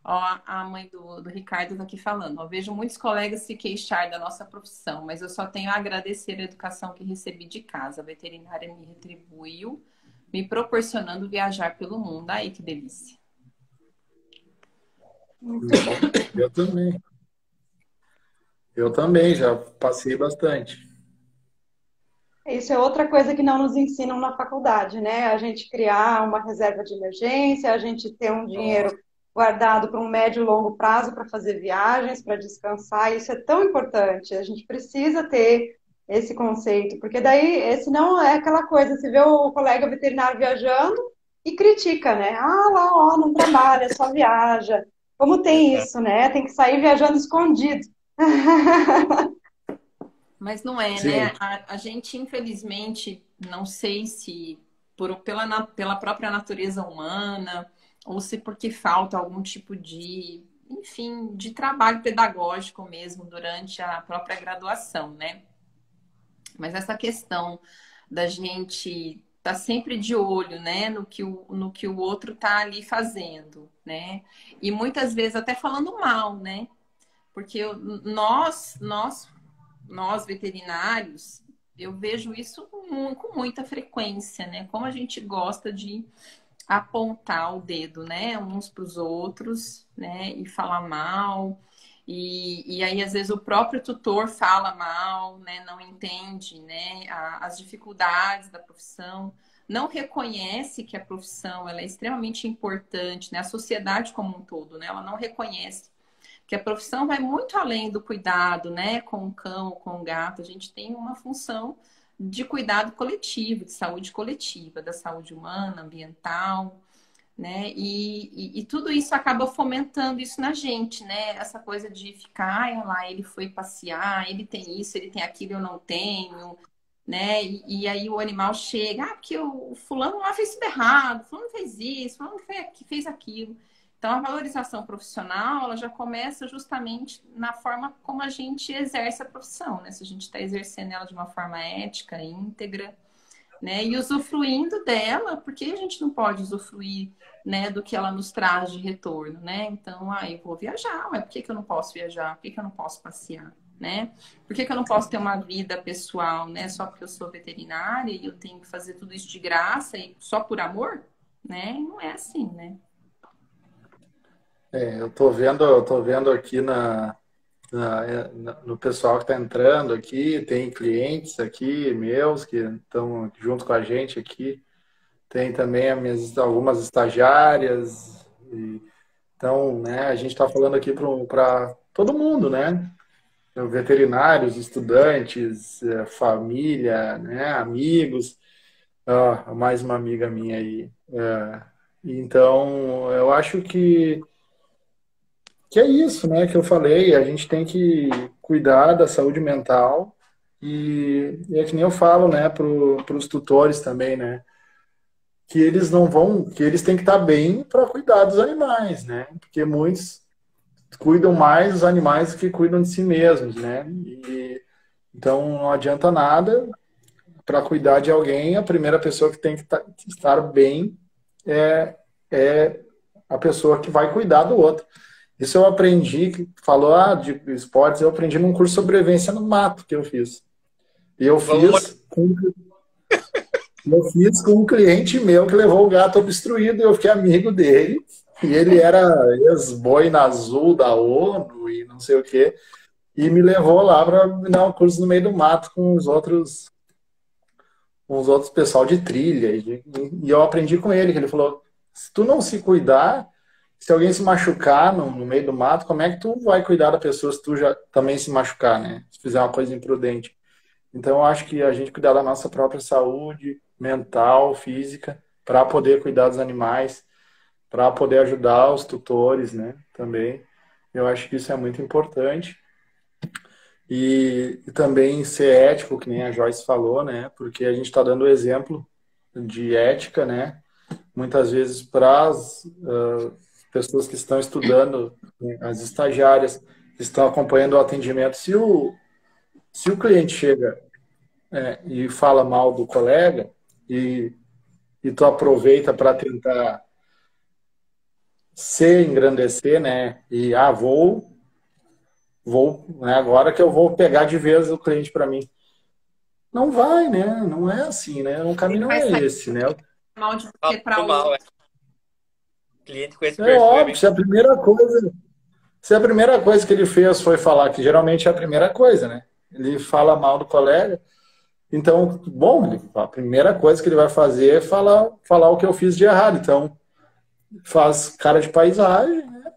Ó, a mãe do Ricardo está aqui falando. Eu vejo muitos colegas se queixar da nossa profissão, mas eu só tenho a agradecer a educação que recebi de casa. A veterinária me retribuiu, me proporcionando viajar pelo mundo. Aí, que delícia. Eu também. Eu também, já passei bastante. Isso é outra coisa que não nos ensinam na faculdade, né? A gente criar uma reserva de emergência, a gente ter um dinheiro guardado para um médio e longo prazo para fazer viagens, para descansar. Isso é tão importante. A gente precisa ter esse conceito, porque daí, senão é aquela coisa, você vê o colega veterinário viajando e critica, né? Ah, lá, ó, não trabalha, só viaja. Como tem isso, né? Tem que sair viajando escondido. Mas não é, Sim. né? A gente, infelizmente, não sei se pela própria natureza humana ou se porque falta algum tipo de, enfim, de trabalho pedagógico mesmo durante a própria graduação, né? Mas essa questão da gente estar sempre de olho, né, no que o outro está ali fazendo, né? E muitas vezes até falando mal, né? Porque nós veterinários, eu vejo isso com muita frequência, né? Como a gente gosta de apontar o dedo, né? Uns para os outros, né? E falar mal. E aí, às vezes, o próprio tutor fala mal, né? Não entende, né? As dificuldades da profissão, não reconhece que a profissão ela é extremamente importante, né? A sociedade como um todo, né? Ela não reconhece que a profissão vai muito além do cuidado, né, com o cão, com o gato. A gente tem uma função de cuidado coletivo, de saúde coletiva, da saúde humana, ambiental, né? E tudo isso acaba fomentando isso na gente, né? Essa coisa de ficar, olha lá, ele foi passear, ele tem isso, ele tem aquilo, eu não tenho, né? E aí o animal chega, porque o fulano lá fez tudo errado, o fulano fez isso, o fulano fez aquilo. Então, a valorização profissional, ela já começa justamente na forma como a gente exerce a profissão, né? Se a gente está exercendo ela de uma forma ética, íntegra, né? E usufruindo dela, porque a gente não pode usufruir, né, do que ela nos traz de retorno, né? Então, eu vou viajar, mas por que eu não posso viajar? Por que eu não posso passear, né? Por que eu não posso ter uma vida pessoal, né? Só porque eu sou veterinária e eu tenho que fazer tudo isso de graça e só por amor, né? Não é assim, né? Eu tô vendo aqui no pessoal que está entrando aqui, tem clientes aqui meus que estão junto com a gente aqui, tem também algumas estagiárias, então, né, a gente está falando aqui para todo mundo, né? Veterinários, estudantes, família, né, amigos, mais uma amiga minha aí. Então, eu acho que é isso, né, que eu falei, a gente tem que cuidar da saúde mental e é que nem eu falo, né, para os tutores também, né, que eles têm que estar bem para cuidar dos animais, né, porque muitos cuidam mais os animais que cuidam de si mesmos, né? Então não adianta nada para cuidar de alguém, a primeira pessoa que tem que estar bem é a pessoa que vai cuidar do outro. Isso eu aprendi, que falou de esportes, eu aprendi num curso de sobrevivência no mato que eu fiz. E eu fiz com um cliente meu que levou o gato obstruído, eu fiquei amigo dele, e ele era ex-boina azul da ONU e não sei o quê, e me levou lá para me dar um curso no meio do mato com os outros pessoal de trilha, e eu aprendi com ele, que ele falou, se tu não se cuidar, se alguém se machucar no meio do mato, como é que tu vai cuidar da pessoa se tu já também se machucar, né? Se fizer uma coisa imprudente. Então, eu acho que a gente cuidar da nossa própria saúde mental, física, para poder cuidar dos animais, para poder ajudar os tutores, né? Também. Eu acho que isso é muito importante. E também ser ético, que nem a Joyce falou, né? Porque a gente está dando exemplo de ética, né? Muitas vezes para as pessoas que estão estudando, né? As estagiárias que estão acompanhando o atendimento. Se o cliente chega e fala mal do colega e tu aproveita para tentar se engrandecer, né? E vou, né, agora que eu vou pegar de vez o cliente para mim. Não vai, né? Não é assim, né? O caminho não é esse, né? Mal de você para mal, cliente com esse É perfil óbvio, se a primeira coisa que ele fez foi falar, que geralmente é a primeira coisa, né? Ele fala mal do colega. Então, bom, a primeira coisa que ele vai fazer é falar o que eu fiz de errado. Então, faz cara de paisagem, né?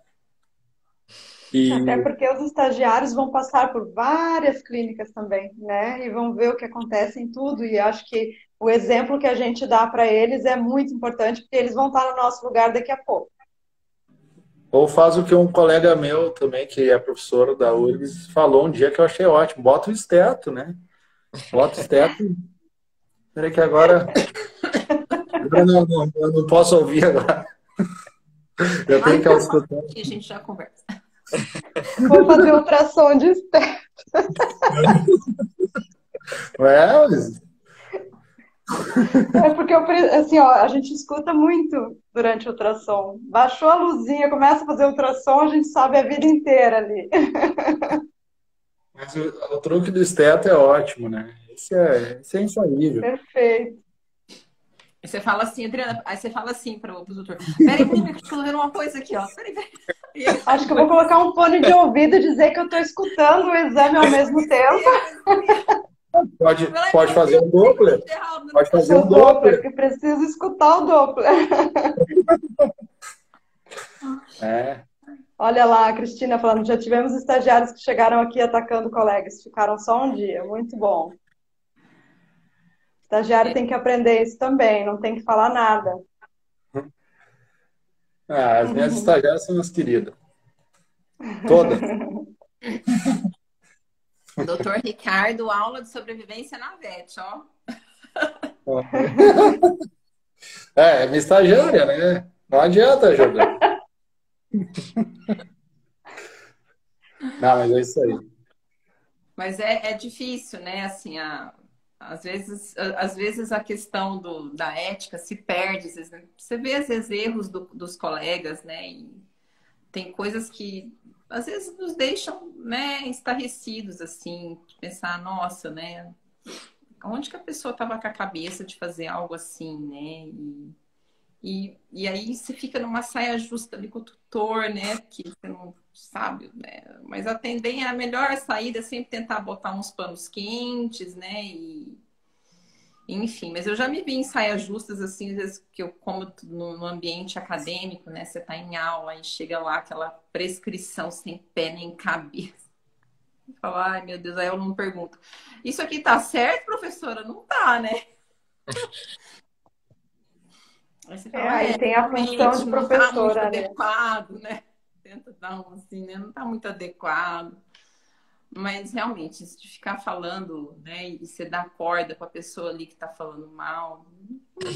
Até porque os estagiários vão passar por várias clínicas também, né? E vão ver o que acontece em tudo. E acho que o exemplo que a gente dá para eles é muito importante, porque eles vão estar no nosso lugar daqui a pouco. Ou faz o que um colega meu também, que é professor da URGS, falou um dia que eu achei ótimo. Bota o esteto, né? Bota o esteto. Peraí que agora... eu não posso ouvir agora. Eu tenho que escutar. A gente já conversa. Vou fazer ultrassom de esteto. É porque assim, ó, a gente escuta muito durante o ultrassom. Baixou a luzinha, começa a fazer ultrassom, a gente sabe a vida inteira ali. Mas o truque do esteto é ótimo, né? Isso é infalível. Perfeito. Aí você fala assim, Adriana, aí você fala assim para o doutor, peraí, que eu tô vendo uma coisa aqui, ó. Peraí. Acho que eu vou colocar um fone de ouvido e dizer que eu estou escutando o exame ao mesmo tempo. Pode fazer um Doppler. Pode fazer um Doppler. Porque preciso escutar o Doppler. Olha lá, a Cristina falando, já tivemos estagiários que chegaram aqui atacando colegas, ficaram só um dia, muito bom. Estagiário tem que aprender isso também, não tem que falar nada. As minhas estagiárias são as queridas. Todas. Doutor Ricardo, aula de sobrevivência na VET, ó. É minha estagiária, né? Não adianta jogar. Não, mas é isso aí. Mas é difícil, né? Assim, às vezes a questão da ética se perde. Você vê, às vezes, erros dos colegas, né? E tem coisas que, às vezes, nos deixam, né, estarrecidos, assim, de pensar, nossa, né? Onde que a pessoa estava com a cabeça de fazer algo assim, né? E aí você fica numa saia justa ali com o tutor, né? Que você não sabe, né? Mas a melhor saída é sempre tentar botar uns panos quentes, né? Enfim, mas eu já me vi em saias justas, assim, às vezes que eu, como no ambiente acadêmico, né? Você tá em aula e chega lá aquela prescrição sem pé nem cabeça. Fala, ai meu Deus, aí eu não pergunto. Isso aqui tá certo, professora? Não tá, né? Aí você fala, aí tem a função de professora, não tá muito adequado, né? Tenta dar um assim, né? Não tá muito adequado. Mas realmente, isso de ficar falando, né? E você dar corda para a pessoa ali que está falando mal,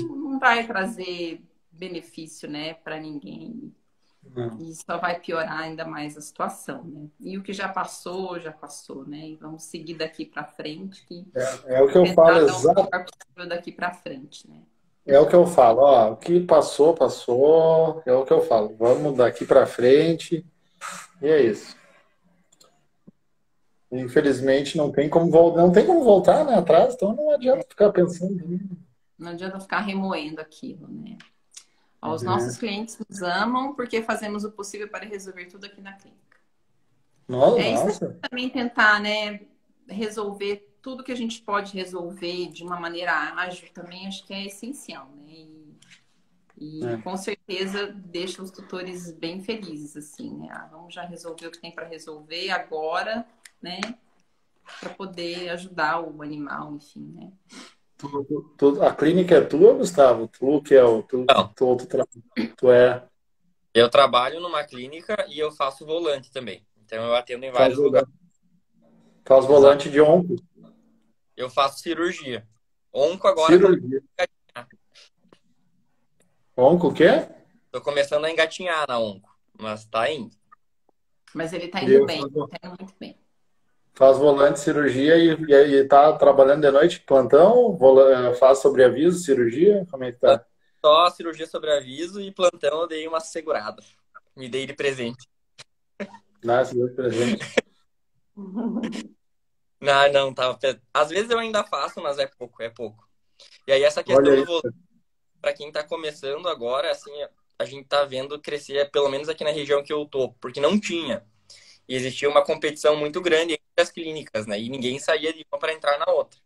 não vai trazer benefício, né, para ninguém. E só vai piorar ainda mais a situação, né? E o que já passou, né? E vamos seguir daqui para frente, que É o que eu falo, tentar dar o exato. melhor possível daqui para frente, né? É o que eu falo, ó, o que passou, passou, é o que eu falo. Vamos daqui para frente, e é isso. Infelizmente não tem como voltar, né, atrás, então não adianta ficar pensando. Não adianta ficar remoendo aquilo, né? Os nossos É. clientes nos amam porque fazemos o possível para resolver tudo aqui na clínica. Isso é Nossa. também tentar, né, resolver tudo que a gente pode resolver de uma maneira ágil também, acho que é essencial, né? E com certeza deixa os tutores bem felizes, assim, né? Vamos já resolver o que tem para resolver agora, né? Para poder ajudar o animal, enfim, né? A clínica é tua, Gustavo? Tu que é Não, tu é eu trabalho numa clínica e eu faço volante também. Então eu atendo em faz vários lugares. faz Exato. volante de onco, Eu faço cirurgia. Onco agora cirurgia. Onco o quê? tô começando a engatinhar na onco, mas tá indo. Mas ele tá E indo eu bem, tá indo muito bem. faz volante de cirurgia e tá trabalhando de noite, plantão, faz sobreaviso, cirurgia, como é que tá? Só cirurgia sobre aviso e plantão eu dei uma segurada. Me dei de presente. Nasce Deus presente. Não, não, tava. Às vezes eu ainda faço, mas é pouco, é pouco. E aí essa Olha questão do aí. volante, para quem tá começando agora, assim, a gente tá vendo crescer, pelo menos aqui na região que eu tô, porque não tinha. E existia uma competição muito grande entre as clínicas, né? E ninguém saía de uma para entrar na outra.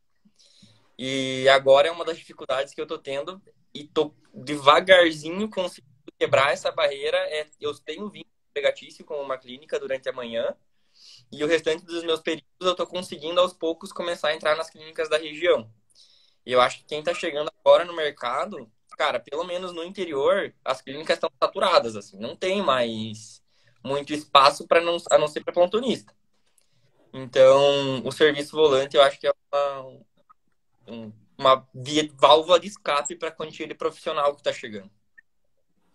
E agora é uma das dificuldades que eu tô tendo e tô devagarzinho conseguindo quebrar essa barreira. Eu tenho vínculo empregatício com uma clínica durante a manhã e o restante dos meus períodos eu tô conseguindo aos poucos começar a entrar nas clínicas da região. E eu acho que quem tá chegando agora no mercado, cara, pelo menos no interior, as clínicas estão saturadas, assim, não tem mais muito espaço para a não ser para plantonista. Então, o serviço volante eu acho que é uma válvula de escape para aquele profissional que está chegando.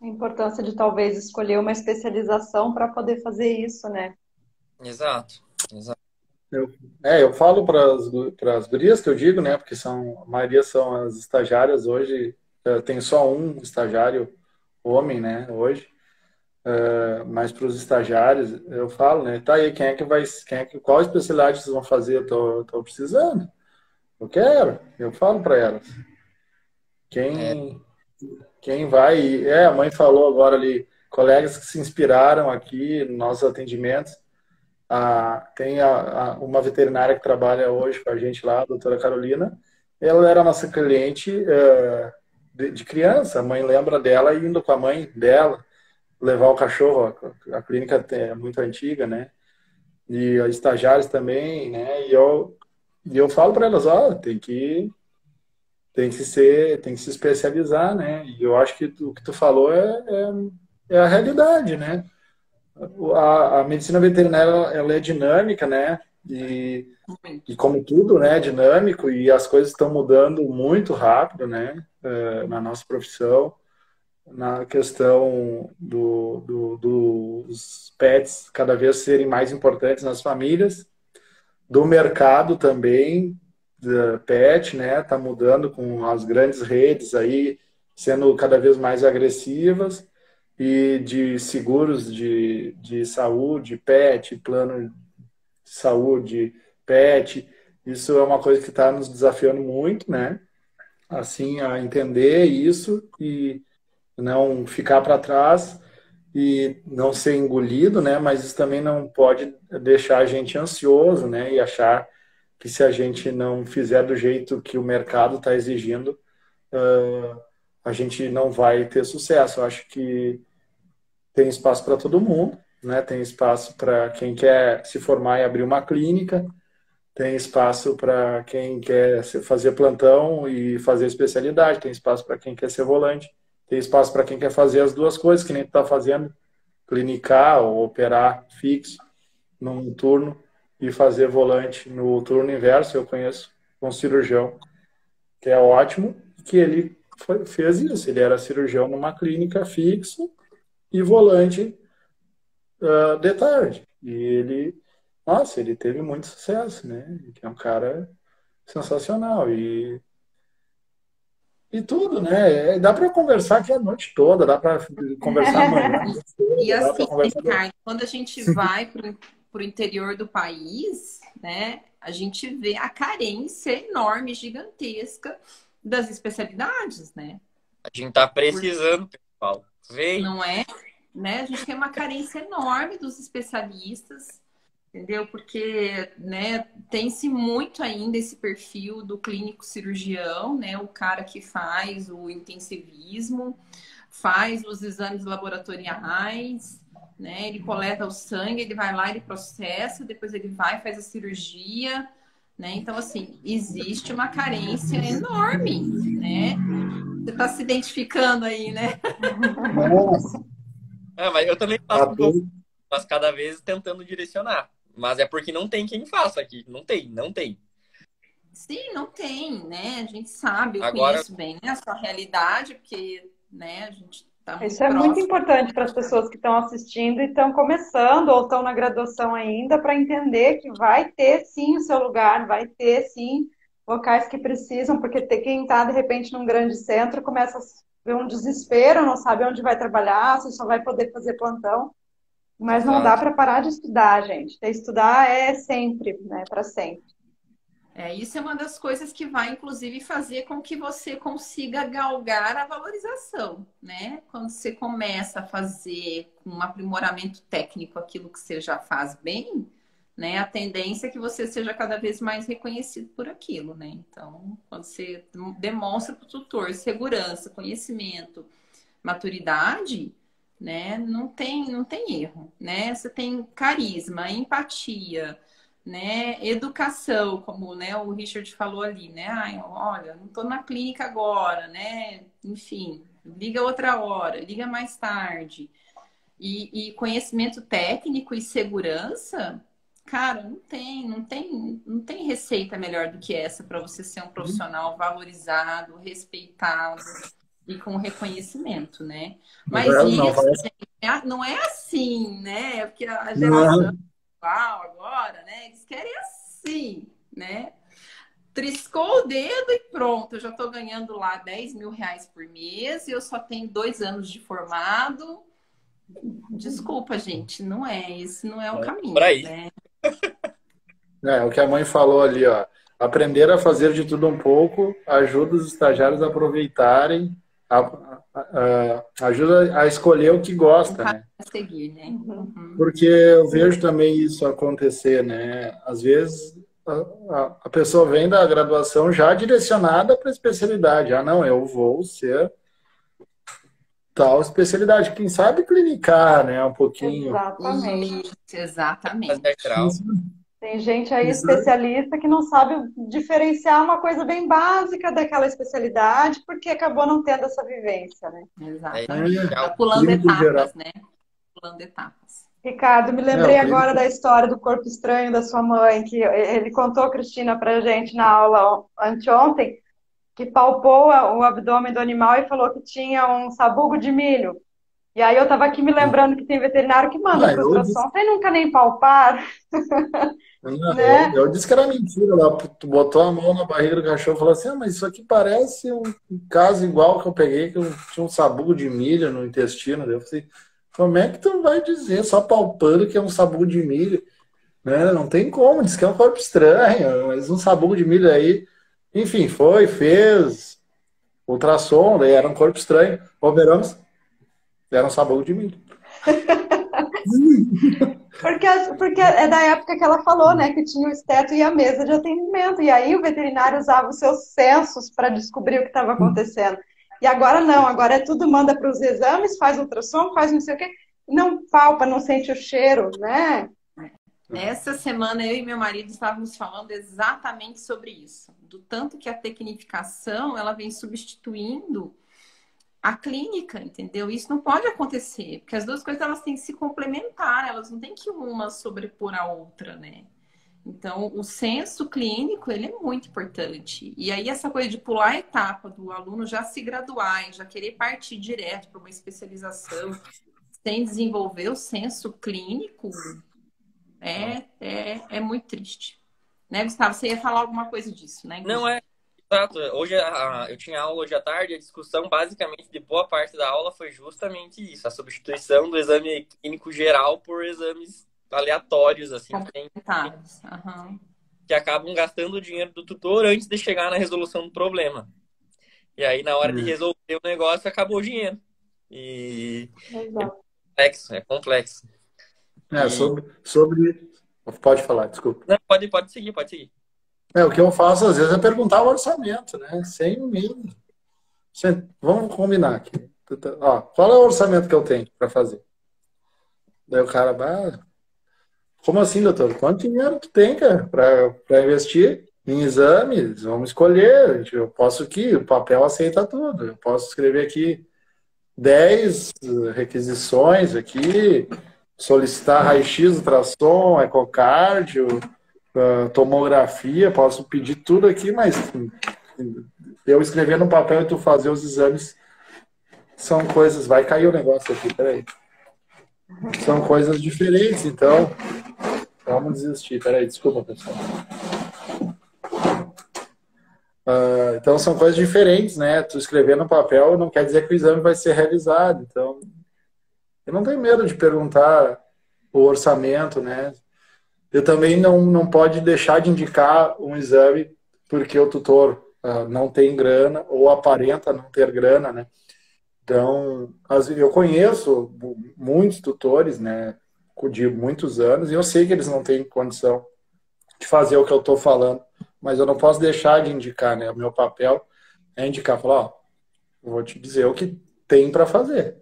A importância de talvez escolher uma especialização para poder fazer isso, né? Exato, exato. Eu falo para as gurias que eu digo, né? Porque a maioria são as estagiárias hoje. Tem só um estagiário homem, né? Hoje. Mas para os estagiários, eu falo, né? Tá aí, qual especialidade vocês vão fazer? Tô precisando. Eu quero. Eu falo para elas. É, Quem vai. A mãe falou agora ali, colegas que se inspiraram aqui nos nossos atendimentos. Tem uma veterinária que trabalha hoje com a gente lá, a doutora Carolina. Ela era nossa cliente de criança. A mãe lembra dela indo com a mãe dela levar o cachorro. A clínica é muito antiga, né? E os estagiários também, né? E eu falo para elas, ó, tem que se especializar, né? E eu acho que o que tu falou é a realidade, né? A medicina veterinária ela é dinâmica, né? E como tudo, né, é dinâmico e as coisas estão mudando muito rápido, né? Na nossa profissão, na questão dos pets cada vez serem mais importantes nas famílias, do mercado também, da pet, né? Tá mudando com as grandes redes aí sendo cada vez mais agressivas e de seguros de saúde, pet, plano de saúde, pet. Isso é uma coisa que está nos desafiando muito, né? Assim, a entender isso e não ficar para trás e não ser engolido, né? Mas isso também não pode deixar a gente ansioso, né? E achar que se a gente não fizer do jeito que o mercado está exigindo, a gente não vai ter sucesso. Eu acho que tem espaço para todo mundo, né? Tem espaço para quem quer se formar e abrir uma clínica, tem espaço para quem quer fazer plantão e fazer especialidade, tem espaço para quem quer ser volante, tem espaço para quem quer fazer as duas coisas, que nem tu está fazendo, clinicar ou operar fixo num turno e fazer volante no turno inverso. Eu conheço um cirurgião que é ótimo, que ele fez isso, ele era cirurgião numa clínica fixo e volante de tarde. E nossa, ele teve muito sucesso, né? Ele é um cara sensacional. E tudo, né? Dá para conversar aqui a noite toda, dá para conversar amanhã, E dá para assim, conversar. Ricardo, quando a gente vai para o interior do país, né, a gente vê a carência enorme, gigantesca das especialidades, né? A gente tá precisando, pessoal. Vem. Não é? Né? A gente tem uma carência enorme dos especialistas, entendeu? Porque, né, tem-se muito ainda esse perfil do clínico cirurgião, né? O cara que faz o intensivismo, faz os exames laboratoriais, né? Ele coleta o sangue, ele vai lá, ele processa, depois ele vai e faz a cirurgia, né? Então, assim, existe uma carência enorme, né? Você está se identificando aí, né? Nossa, Mas eu também faço um pouco, mas cada vez tentando direcionar. Mas é porque não tem quem faça aqui. Não tem. Sim, não tem, né? A gente sabe, eu Agora, conheço bem, né, a sua realidade, porque, né, a gente está muito Isso é muito próximo. importante para as pessoas que estão assistindo e estão começando ou estão na graduação ainda, para entender que vai ter sim o seu lugar, vai ter sim locais que precisam, porque ter quem está de repente num grande centro começa a ver um desespero, não sabe onde vai trabalhar, se só vai poder fazer plantão, mas não dá exato. para parar de estudar, gente. Estudar é sempre, né, para sempre. Isso é uma das coisas que vai, inclusive, fazer com que você consiga galgar a valorização, né? Quando você começa a fazer com um aprimoramento técnico aquilo que você já faz bem, né? A tendência é que você seja cada vez mais reconhecido por aquilo, né? Então, quando você demonstra para o tutor segurança, conhecimento, maturidade, né? Não tem erro, né? Você tem carisma, empatia, né? Educação, como, né, o Richard falou ali, né? Ai, olha, não estou na clínica agora, né? Enfim, liga outra hora, liga mais tarde. E conhecimento técnico e segurança, cara, não tem receita melhor do que essa para você ser um profissional valorizado, respeitado e com reconhecimento, né? Mas não isso, vai. gente, não é assim, né? Porque a geração Não. atual agora, né? Eles querem assim, né? Triscou o dedo e pronto, eu já estou ganhando lá 10 mil reais por mês e eu só tenho 2 anos de formado. Desculpa, gente, esse não é o Por caminho, aí. né? O que a mãe falou ali, ó. Aprender a fazer de tudo um pouco ajuda os estagiários a aproveitarem, ajuda a escolher o que Um gosta, caminho né? a seguir, né? Uhum. Porque eu vejo também isso acontecer, né? Às vezes a pessoa vem da graduação já direcionada para a especialidade. Ah, não, eu vou ser tal especialidade. Quem sabe clinicar, né? Um pouquinho. Exatamente. Isso, exatamente. Fazer grau. Tem gente aí Isso. especialista que não sabe diferenciar uma coisa bem básica daquela especialidade porque acabou não tendo essa vivência, né? Exatamente. Já Tá pulando clínico geral. etapas, né? Pulando etapas. Ricardo, me o lembrei clínico. agora da história do corpo estranho da sua mãe, que ele contou, Cristina, pra gente na aula anteontem, que palpou o abdômen do animal e falou que tinha um sabugo de milho. E aí eu estava aqui me lembrando que tem veterinário que manda para ultrassom sem nunca nem palpar. Né? Eu disse que era mentira. Ela botou a mão na barriga do cachorro e falou assim: mas isso aqui parece um caso igual que eu peguei, que eu tinha um sabugo de milho no intestino. Eu falei, como é que tu vai dizer, só palpando, que é um sabugo de milho? Né? Não tem como, diz que é um corpo estranho, mas um sabugo de milho aí. Enfim, fez ultrassom, daí era um corpo estranho. Operamos, era um sabugo de milho. Porque é da época que ela falou, né? Que tinha o esteto e a mesa de atendimento. E aí o veterinário usava os seus sensos para descobrir o que estava acontecendo. E agora não, agora é tudo manda para os exames, faz ultrassom, faz não sei o quê, não palpa, não sente o cheiro, né? Essa semana eu e meu marido estávamos falando exatamente sobre isso, do tanto que a tecnificação ela vem substituindo a clínica, entendeu? Isso não pode acontecer, porque as duas coisas elas têm que se complementar, elas não têm que uma sobrepor a outra, né? Então, o senso clínico, ele é muito importante. E aí, essa coisa de pular a etapa do aluno já se graduar e já querer partir direto para uma especialização, sem desenvolver o senso clínico, é muito triste. Né, Gustavo? Você ia falar alguma coisa disso, né? Não é. Exato. Hoje eu tinha aula hoje à tarde, a discussão basicamente de boa parte da aula foi justamente isso, a substituição do exame clínico geral por exames aleatórios, assim, que acabam gastando o dinheiro do tutor antes de chegar na resolução do problema. E aí, na hora de resolver o negócio, acabou o dinheiro. E é complexo. Sobre... Pode falar, desculpa. Não, pode seguir. O que eu faço às vezes é perguntar o orçamento, né? Sem medo. Vamos combinar aqui. Ó, qual é o orçamento que eu tenho para fazer? Daí o cara, como assim, doutor? Quanto dinheiro tu tem, cara, para investir em exames? Vamos escolher. Eu posso aqui, o papel aceita tudo. Eu posso escrever aqui 10 requisições aqui, solicitar raio-x, ultrassom, ecocardio, tomografia, posso pedir tudo aqui, mas eu escrever no papel e tu fazer os exames são coisas... Vai cair o negócio aqui, peraí. São coisas diferentes, então vamos desistir. Peraí, desculpa, pessoal. Então são coisas diferentes, né? Tu escrever no papel não quer dizer que o exame vai ser realizado. Então, eu não tenho medo de perguntar o orçamento, né? Eu também não pode deixar de indicar um exame porque o tutor não tem grana ou aparenta não ter grana, né? Então, eu conheço muitos tutores, né, de muitos anos, e eu sei que eles não têm condição de fazer o que eu estou falando, mas eu não posso deixar de indicar, né? O meu papel é indicar, falar, ó, eu vou te dizer o que tem para fazer.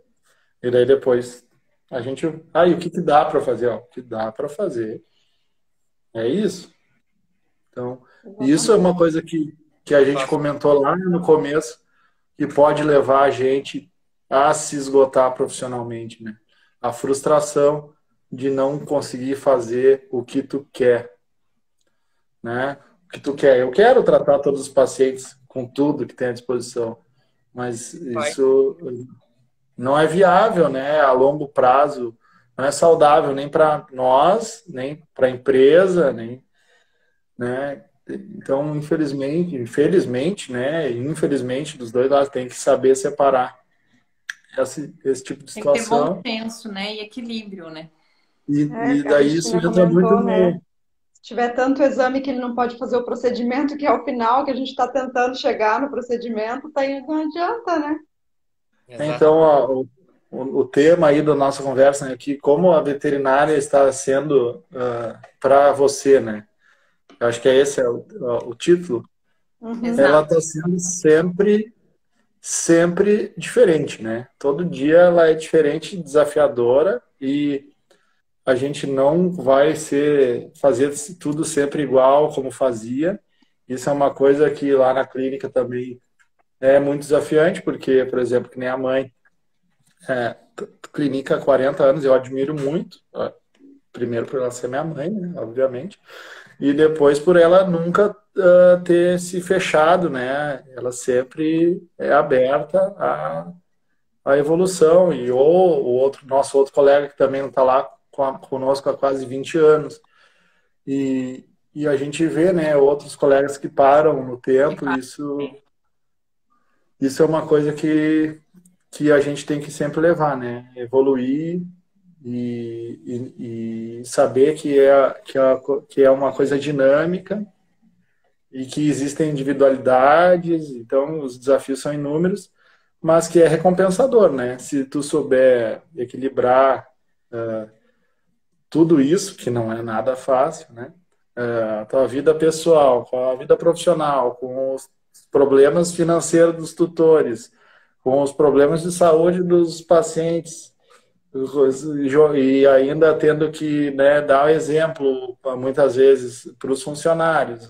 E daí depois a gente... e o que dá para fazer? Ó, o que dá para fazer é isso. Então, isso é uma coisa que a gente comentou lá no começo, que pode levar a gente a se esgotar profissionalmente, né? A frustração de não conseguir fazer o que tu quer, né? O que tu quer. Eu quero tratar todos os pacientes com tudo que tem à disposição, mas isso não é viável, né? A longo prazo, não é saudável nem para nós, nem para a empresa, nem, né? Então, infelizmente, né? Infelizmente, dos dois lados tem que saber separar esse tipo de situação. Tem que ter bom senso, né? E equilíbrio, né? E daí isso entra muito né? Se tiver tanto exame que ele não pode fazer o procedimento, que é o final, que a gente está tentando chegar no procedimento, não adianta, né? Então, o tema aí da nossa conversa aqui, como a veterinária está sendo para você, né? Eu acho que esse é o título. Ela está sendo sempre diferente, né? Todo dia ela é diferente, desafiadora, e a gente não vai fazer tudo sempre igual como fazia. Isso é uma coisa que lá na clínica também é muito desafiante, porque, por exemplo, que nem a mãe clínica há 40 anos, eu admiro muito. Primeiro por ela ser minha mãe, né? Obviamente. E depois por ela nunca ter se fechado, né? Ela sempre é aberta à evolução. E o nosso outro colega que também não está lá conosco há quase 20 anos. E a gente vê, né, outros colegas que param no tempo. Isso é uma coisa que a gente tem que sempre levar, né? Evoluir e saber que é uma coisa dinâmica e que existem individualidades, então os desafios são inúmeros, mas que é recompensador, né? Se tu souber equilibrar tudo isso, que não é nada fácil, né? A tua vida pessoal, com a vida profissional, com os problemas financeiros dos tutores, com os problemas de saúde dos pacientes, e ainda tendo que, né, dar um exemplo, muitas vezes, para os funcionários,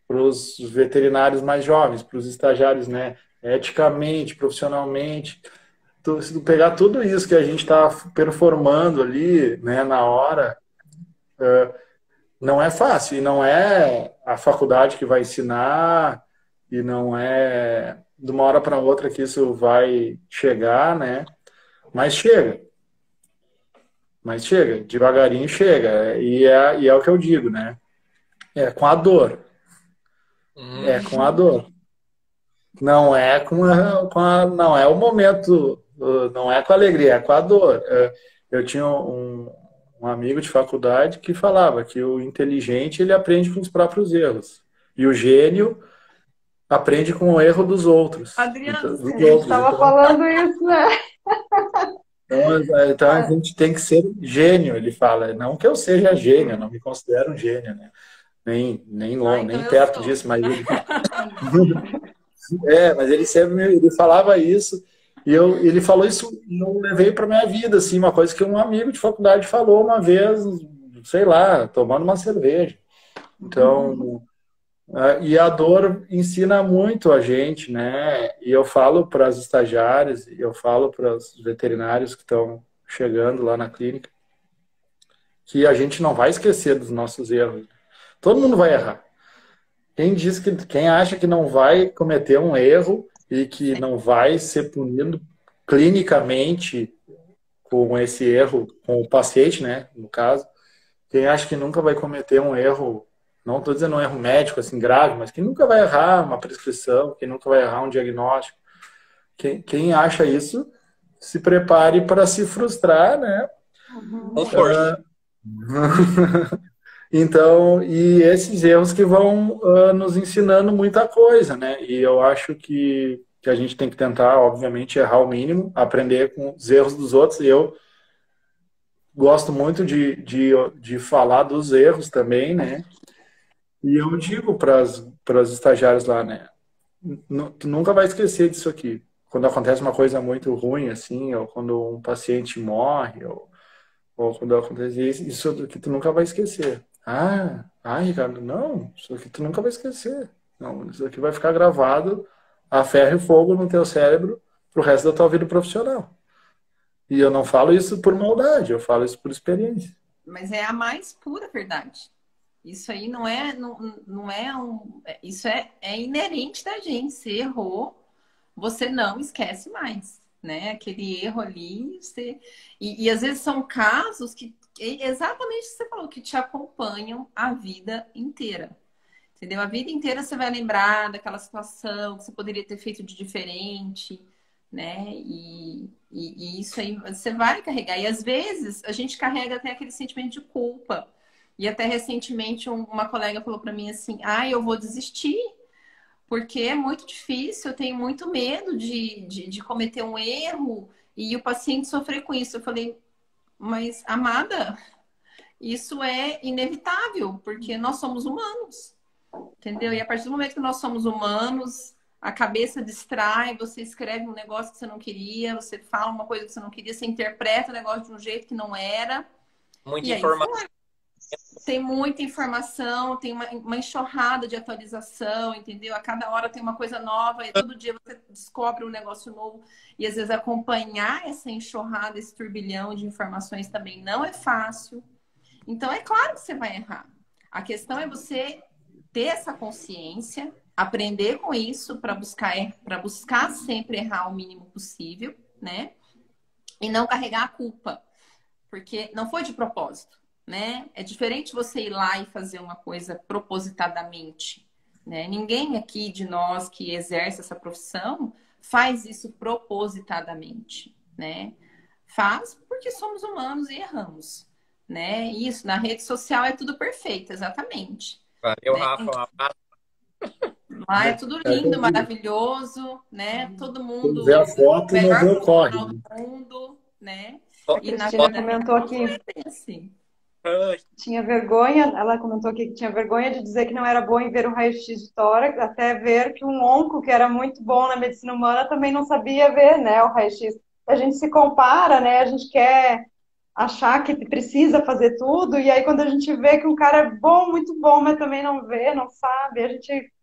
para os veterinários mais jovens, para os estagiários, né, eticamente, profissionalmente. Se tu pegar tudo isso que a gente está performando ali, né, na hora, não é fácil, e não é a faculdade que vai ensinar, e não é de uma hora para outra que isso vai chegar, né? Mas chega. Mas chega, devagarinho chega. E é o que eu digo, né? É com a dor. É com a dor. Não é não é o momento, não é com a alegria, é com a dor. Eu tinha um amigo de faculdade que falava que o inteligente ele aprende com os próprios erros. E o gênio aprende com o erro dos outros. Adriano, A gente estava falando isso, né? Então a gente tem que ser gênio, ele fala. Não que eu seja gênio, eu não me considero um gênio, né? Nem longe, então nem eu perto sou. disso, mas mas ele sempre ele falava isso e ele falou isso e eu levei para minha vida, assim, uma coisa que um amigo de faculdade falou uma vez, sei lá, tomando uma cerveja. Então, e a dor ensina muito a gente, né? E eu falo para as estagiárias, e eu falo para os veterinários que estão chegando lá na clínica, que a gente não vai esquecer dos nossos erros. Todo mundo vai errar. Quem acha que não vai cometer um erro e que não vai ser punido clinicamente com esse erro, com o paciente, né, no caso, quem acha que nunca vai cometer um erro, não estou dizendo um erro médico assim grave, mas que nunca vai errar uma prescrição, que nunca vai errar um diagnóstico, quem acha isso, se prepare para se frustrar, né? Com força. Então, e esses erros que vão nos ensinando muita coisa, né? E eu acho que a gente tem que tentar, obviamente, errar o mínimo, aprender com os erros dos outros. E eu gosto muito de falar dos erros também, né? E eu digo para as estagiárias lá, né? Tu nunca vai esquecer disso aqui. Quando acontece uma coisa muito ruim, assim, ou quando um paciente morre, ou quando acontece isso aqui tu nunca vai esquecer. Ricardo, não, isso aqui tu nunca vai esquecer. Não, isso aqui vai ficar gravado a ferro e fogo no teu cérebro pro resto da tua vida profissional. E eu não falo isso por maldade, eu falo isso por experiência. Mas é a mais pura verdade. Isso aí não é isso é inerente da gente. Você errou, você não esquece mais, né? Aquele erro ali, e às vezes são casos que exatamente o que você falou, que te acompanham a vida inteira. Entendeu? A vida inteira você vai lembrar daquela situação que você poderia ter feito de diferente, né? E isso aí você vai carregar. E às vezes a gente carrega até aquele sentimento de culpa. E até recentemente uma colega falou para mim assim: eu vou desistir, porque é muito difícil, eu tenho muito medo de cometer um erro e o paciente sofrer com isso. Eu falei, mas amada, isso é inevitável, porque nós somos humanos, entendeu? E a partir do momento que nós somos humanos, a cabeça distrai, você escreve um negócio que você não queria, você fala uma coisa que você não queria, você interpreta o negócio de um jeito que não era. Muita informação. Tem muita informação, tem uma enxurrada de atualização, entendeu? A cada hora tem uma coisa nova e todo dia você descobre um negócio novo. E às vezes acompanhar essa enxurrada, esse turbilhão de informações também não é fácil. Então é claro que você vai errar. A questão é você ter essa consciência, aprender com isso para buscar sempre errar o mínimo possível, né? E não carregar a culpa, porque não foi de propósito. Né? É diferente você ir lá e fazer uma coisa propositadamente, né? Ninguém aqui de nós que exerce essa profissão faz isso propositadamente, né? Faz porque somos humanos e erramos, né? Isso, na rede social é tudo perfeito, exatamente. Valeu, né? Rafa. Lá é tudo lindo, maravilhoso, né? Todo mundo vê a foto, melhor não vê o corre, do mundo, né? A Cristina comentou aqui. Assim. Tinha vergonha, ela comentou aqui que tinha vergonha de dizer que não era bom em ver o raio-x de tórax, até ver que um onco que era muito bom na medicina humana também não sabia ver, né, o raio-x. A gente se compara, né, a gente quer achar que precisa fazer tudo, e aí quando a gente vê que um cara é bom, muito bom, mas também não vê, não sabe, a gente...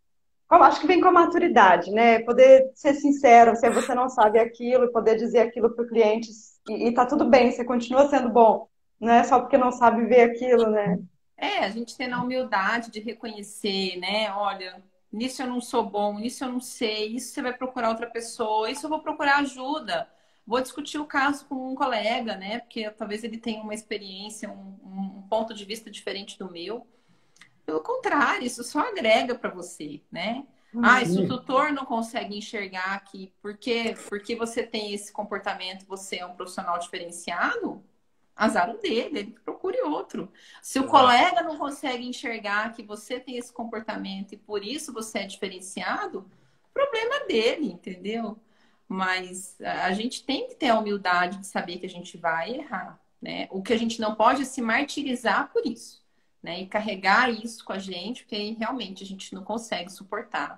Acho que vem com a maturidade, né, poder ser sincero, se você não sabe aquilo, poder dizer aquilo para o cliente, e tá tudo bem, você continua sendo bom. Não é só porque não sabe ver aquilo, né? A gente tem a humildade de reconhecer, né? Olha, nisso eu não sou bom, nisso eu não sei, isso você vai procurar outra pessoa, isso eu vou procurar ajuda. vou discutir o caso com um colega, né? Porque talvez ele tenha uma experiência, um ponto de vista diferente do meu. Pelo contrário, isso só agrega para você, né? Ah, se o tutor não consegue enxergar que porque você tem esse comportamento, você é um profissional diferenciado, azar o dele, ele que procure outro. Se o colega não consegue enxergar que você tem esse comportamento e por isso você é diferenciado, problema dele, entendeu? Mas a gente tem que ter a humildade de saber que a gente vai errar, né? O que a gente não pode é se martirizar por isso, né? E carregar isso com a gente, porque realmente a gente não consegue suportar.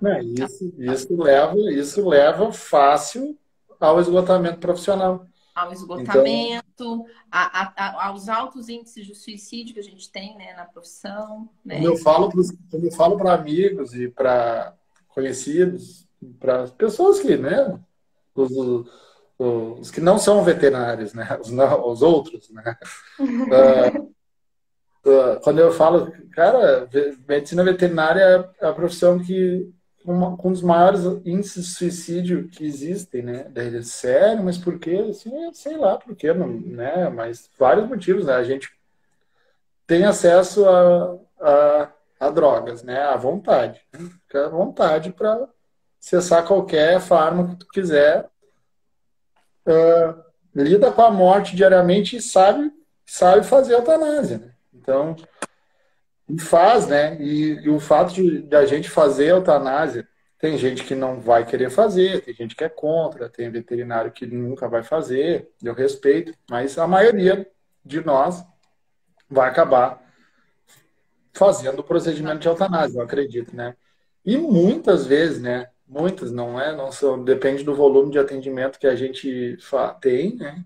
Isso leva fácil ao esgotamento profissional. Ao esgotamento, aos altos índices de suicídio que a gente tem, né, na profissão. Né? Quando eu falo para amigos e para conhecidos, para pessoas que, né, os que não são veterinários, né, os outros, né, quando eu falo, cara, medicina veterinária é a profissão que com um dos maiores índices de suicídio que existem, né? Daí, sério, mas por quê? Assim, sei lá por quê, não, né? Mas vários motivos, né? A gente tem acesso a drogas, né? À vontade. Né? Fica à vontade para acessar qualquer fármaco que tu quiser. Lida com a morte diariamente e sabe fazer eutanásia, né? Então, e faz, né? E o fato de a gente fazer eutanásia, tem gente que não vai querer fazer, tem gente que é contra, tem veterinário que nunca vai fazer, eu respeito, mas a maioria de nós vai acabar fazendo o procedimento de eutanásia, eu acredito, né? E muitas vezes, né? Muitas, não são, depende do volume de atendimento que a gente tem, né?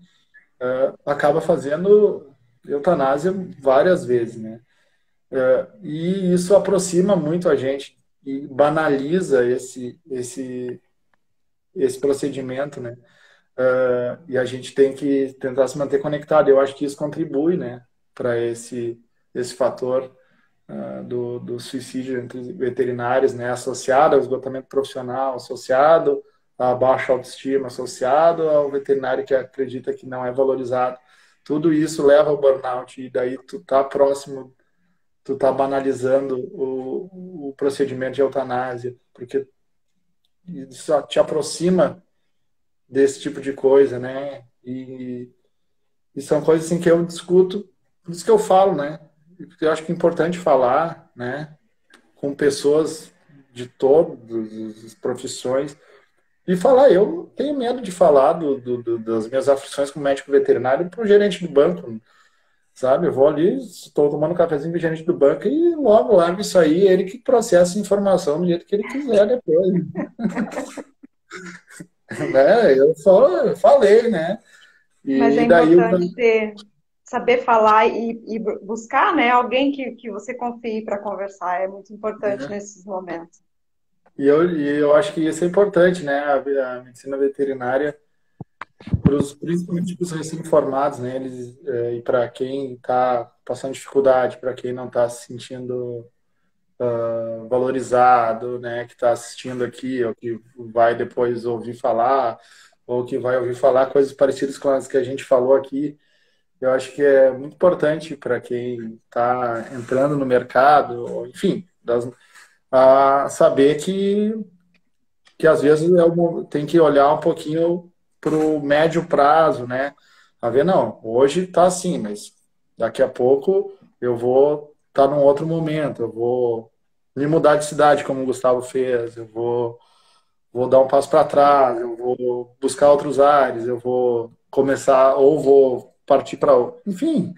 Acaba fazendo eutanásia várias vezes, né? E isso aproxima muito a gente e banaliza esse procedimento, né? E a gente tem que tentar se manter conectado. Eu acho que isso contribui, né, para esse fator do suicídio entre veterinários, né, associado ao esgotamento profissional, associado à baixa autoestima, associado ao veterinário que acredita que não é valorizado. Tudo isso leva ao burnout e daí tu tá banalizando o procedimento de eutanásia, porque isso te aproxima desse tipo de coisa, né? E são coisas assim que eu discuto, por isso que eu falo, né? Porque eu acho que é importante falar, né? Com pessoas de todas as profissões e falar. Eu tenho medo de falar das minhas aflições como médico veterinário para o gerente do banco. Sabe, eu vou ali, estou tomando um cafezinho com o gerente do banco e logo largo isso aí, ele que processa a informação do jeito que ele quiser depois. Né? Eu só falei, né? Mas é daí importante saber falar e buscar, né, alguém que você confie para conversar. É muito importante nesses momentos. E eu acho que isso é importante, né? A medicina veterinária, principalmente para os recém-formados, né? E para quem está passando dificuldade, para quem não está se sentindo valorizado, né? Que está assistindo aqui, ou que vai depois ouvir falar, ou que vai ouvir falar coisas parecidas com as que a gente falou aqui. Eu acho que é muito importante para quem está entrando no mercado, ou, enfim, saber que às vezes tem que olhar um pouquinho para o médio prazo, né? A ver, não, hoje está assim, mas daqui a pouco eu vou estar num outro momento, eu vou me mudar de cidade, como o Gustavo fez, eu vou dar um passo para trás, eu vou buscar outros ares, eu vou começar, ou vou partir para outro. Enfim.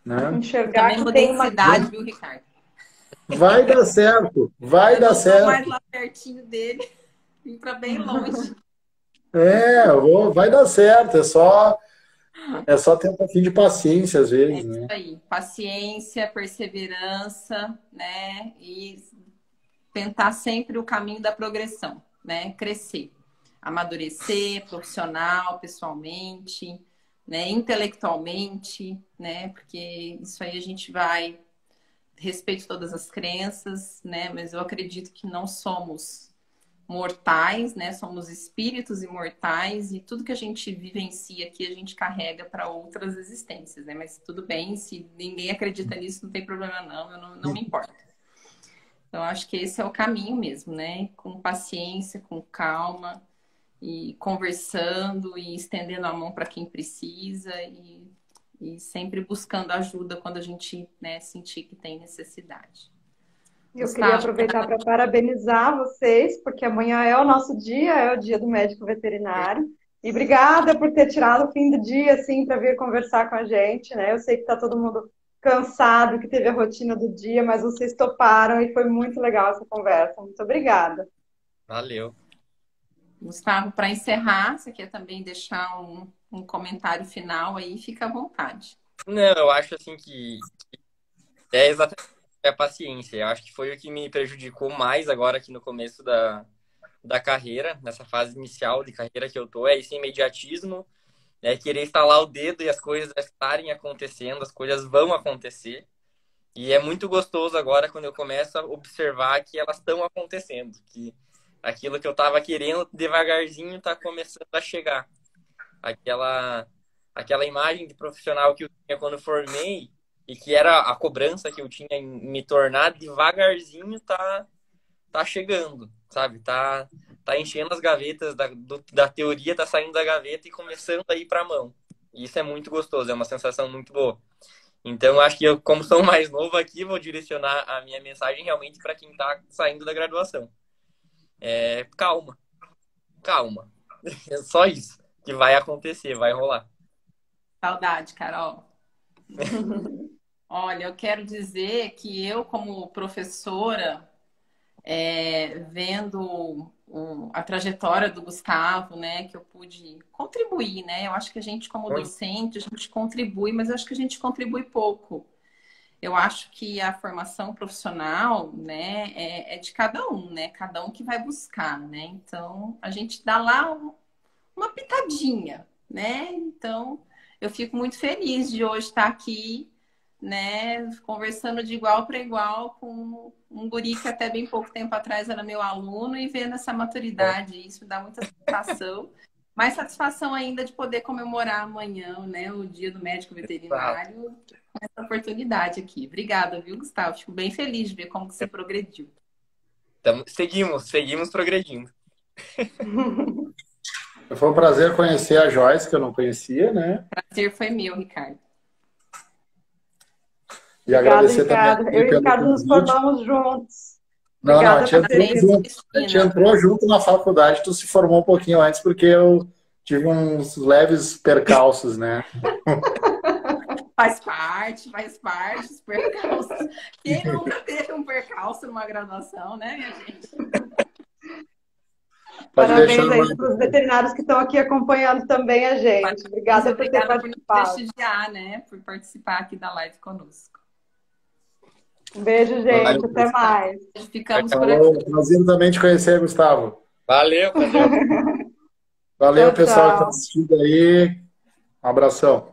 Né? Enxergar que tem uma cidade, viu, Ricardo? Vai dar certo, vai dar certo. Mais lá pertinho dele, ir para bem longe. Vai dar certo, é só ter um pouquinho de paciência às vezes, né? Isso aí, paciência, perseverança, né? E tentar sempre o caminho da progressão, né? Crescer, amadurecer, profissional, pessoalmente, né? Intelectualmente, né? Porque isso aí a gente vai respeito todas as crenças, né? Mas eu acredito que não somos mortais, né? Somos espíritos imortais e tudo que a gente vivencia aqui a gente carrega para outras existências, né? Mas tudo bem, se ninguém acredita nisso, não tem problema não, eu não me importo. Então, acho que esse é o caminho mesmo, né? Com paciência, com calma e conversando e estendendo a mão para quem precisa e sempre buscando ajuda quando a gente, né, sentir que tem necessidade. Eu queria aproveitar para parabenizar vocês, porque amanhã é o nosso dia, é o dia do médico veterinário. E obrigada por ter tirado o fim do dia, assim, para vir conversar com a gente, né? Eu sei que está todo mundo cansado, que teve a rotina do dia, mas vocês toparam e foi muito legal essa conversa. Muito obrigada. Valeu. Gustavo, para encerrar, você quer também deixar um comentário final aí? Fica à vontade. Não, eu acho assim que é exatamente a paciência. Eu acho que foi o que me prejudicou mais agora aqui no começo da carreira, nessa fase inicial de carreira que eu tô, é esse imediatismo, é querer estalar o dedo e as coisas estarem acontecendo, as coisas vão acontecer. E é muito gostoso agora quando eu começo a observar que elas estão acontecendo, que aquilo que eu estava querendo devagarzinho está começando a chegar. Aquela imagem de profissional que eu tinha quando formei e que era a cobrança que eu tinha em me tornar, devagarzinho tá chegando, sabe? Tá enchendo as gavetas da teoria, tá saindo da gaveta e começando a ir para a mão. E isso é muito gostoso, é uma sensação muito boa. Então, eu acho que eu, como sou mais novo aqui, vou direcionar a minha mensagem realmente para quem está saindo da graduação. Calma. É só isso que vai acontecer, vai rolar. Saudade, Carol. Olha, eu quero dizer que eu, como professora, vendo a trajetória do Gustavo, né, que eu pude contribuir, né? Eu acho que a gente, como docente, a gente contribui, mas eu acho que a gente contribui pouco. Eu acho que a formação profissional, né, é de cada um, né? Cada um que vai buscar, né? Então, a gente dá lá uma pitadinha, né? Então, eu fico muito feliz de hoje estar aqui, né, conversando de igual para igual com um guri que até bem pouco tempo atrás era meu aluno e vendo essa maturidade. Isso me dá muita satisfação. Mais satisfação ainda de poder comemorar amanhã, né, o Dia do Médico Veterinário, com essa oportunidade aqui. Obrigada, viu, Gustavo? Fico bem feliz de ver como que você progrediu. Então, seguimos progredindo. Foi um prazer conhecer a Joyce, que eu não conhecia, né? Prazer foi meu, Ricardo. E agradecer também. Eu e o Ricardo nos formamos juntos. Não, Obrigada a gente entrou junto na faculdade, tu se formou um pouquinho antes, porque eu tive uns leves percalços, né? Faz parte, os percalços. Quem nunca teve um percalço numa graduação, né, minha gente? Parabéns aí para os veterinários que estão aqui acompanhando também a gente. Obrigada por ter participado. Por prestigiar, né? Por participar aqui da live conosco. Um beijo, gente. Até mais. Ficamos por aqui. Prazer também te conhecer, Gustavo. Valeu, Valeu, tchau, pessoal tchau. que está assistindo aí. Um abração.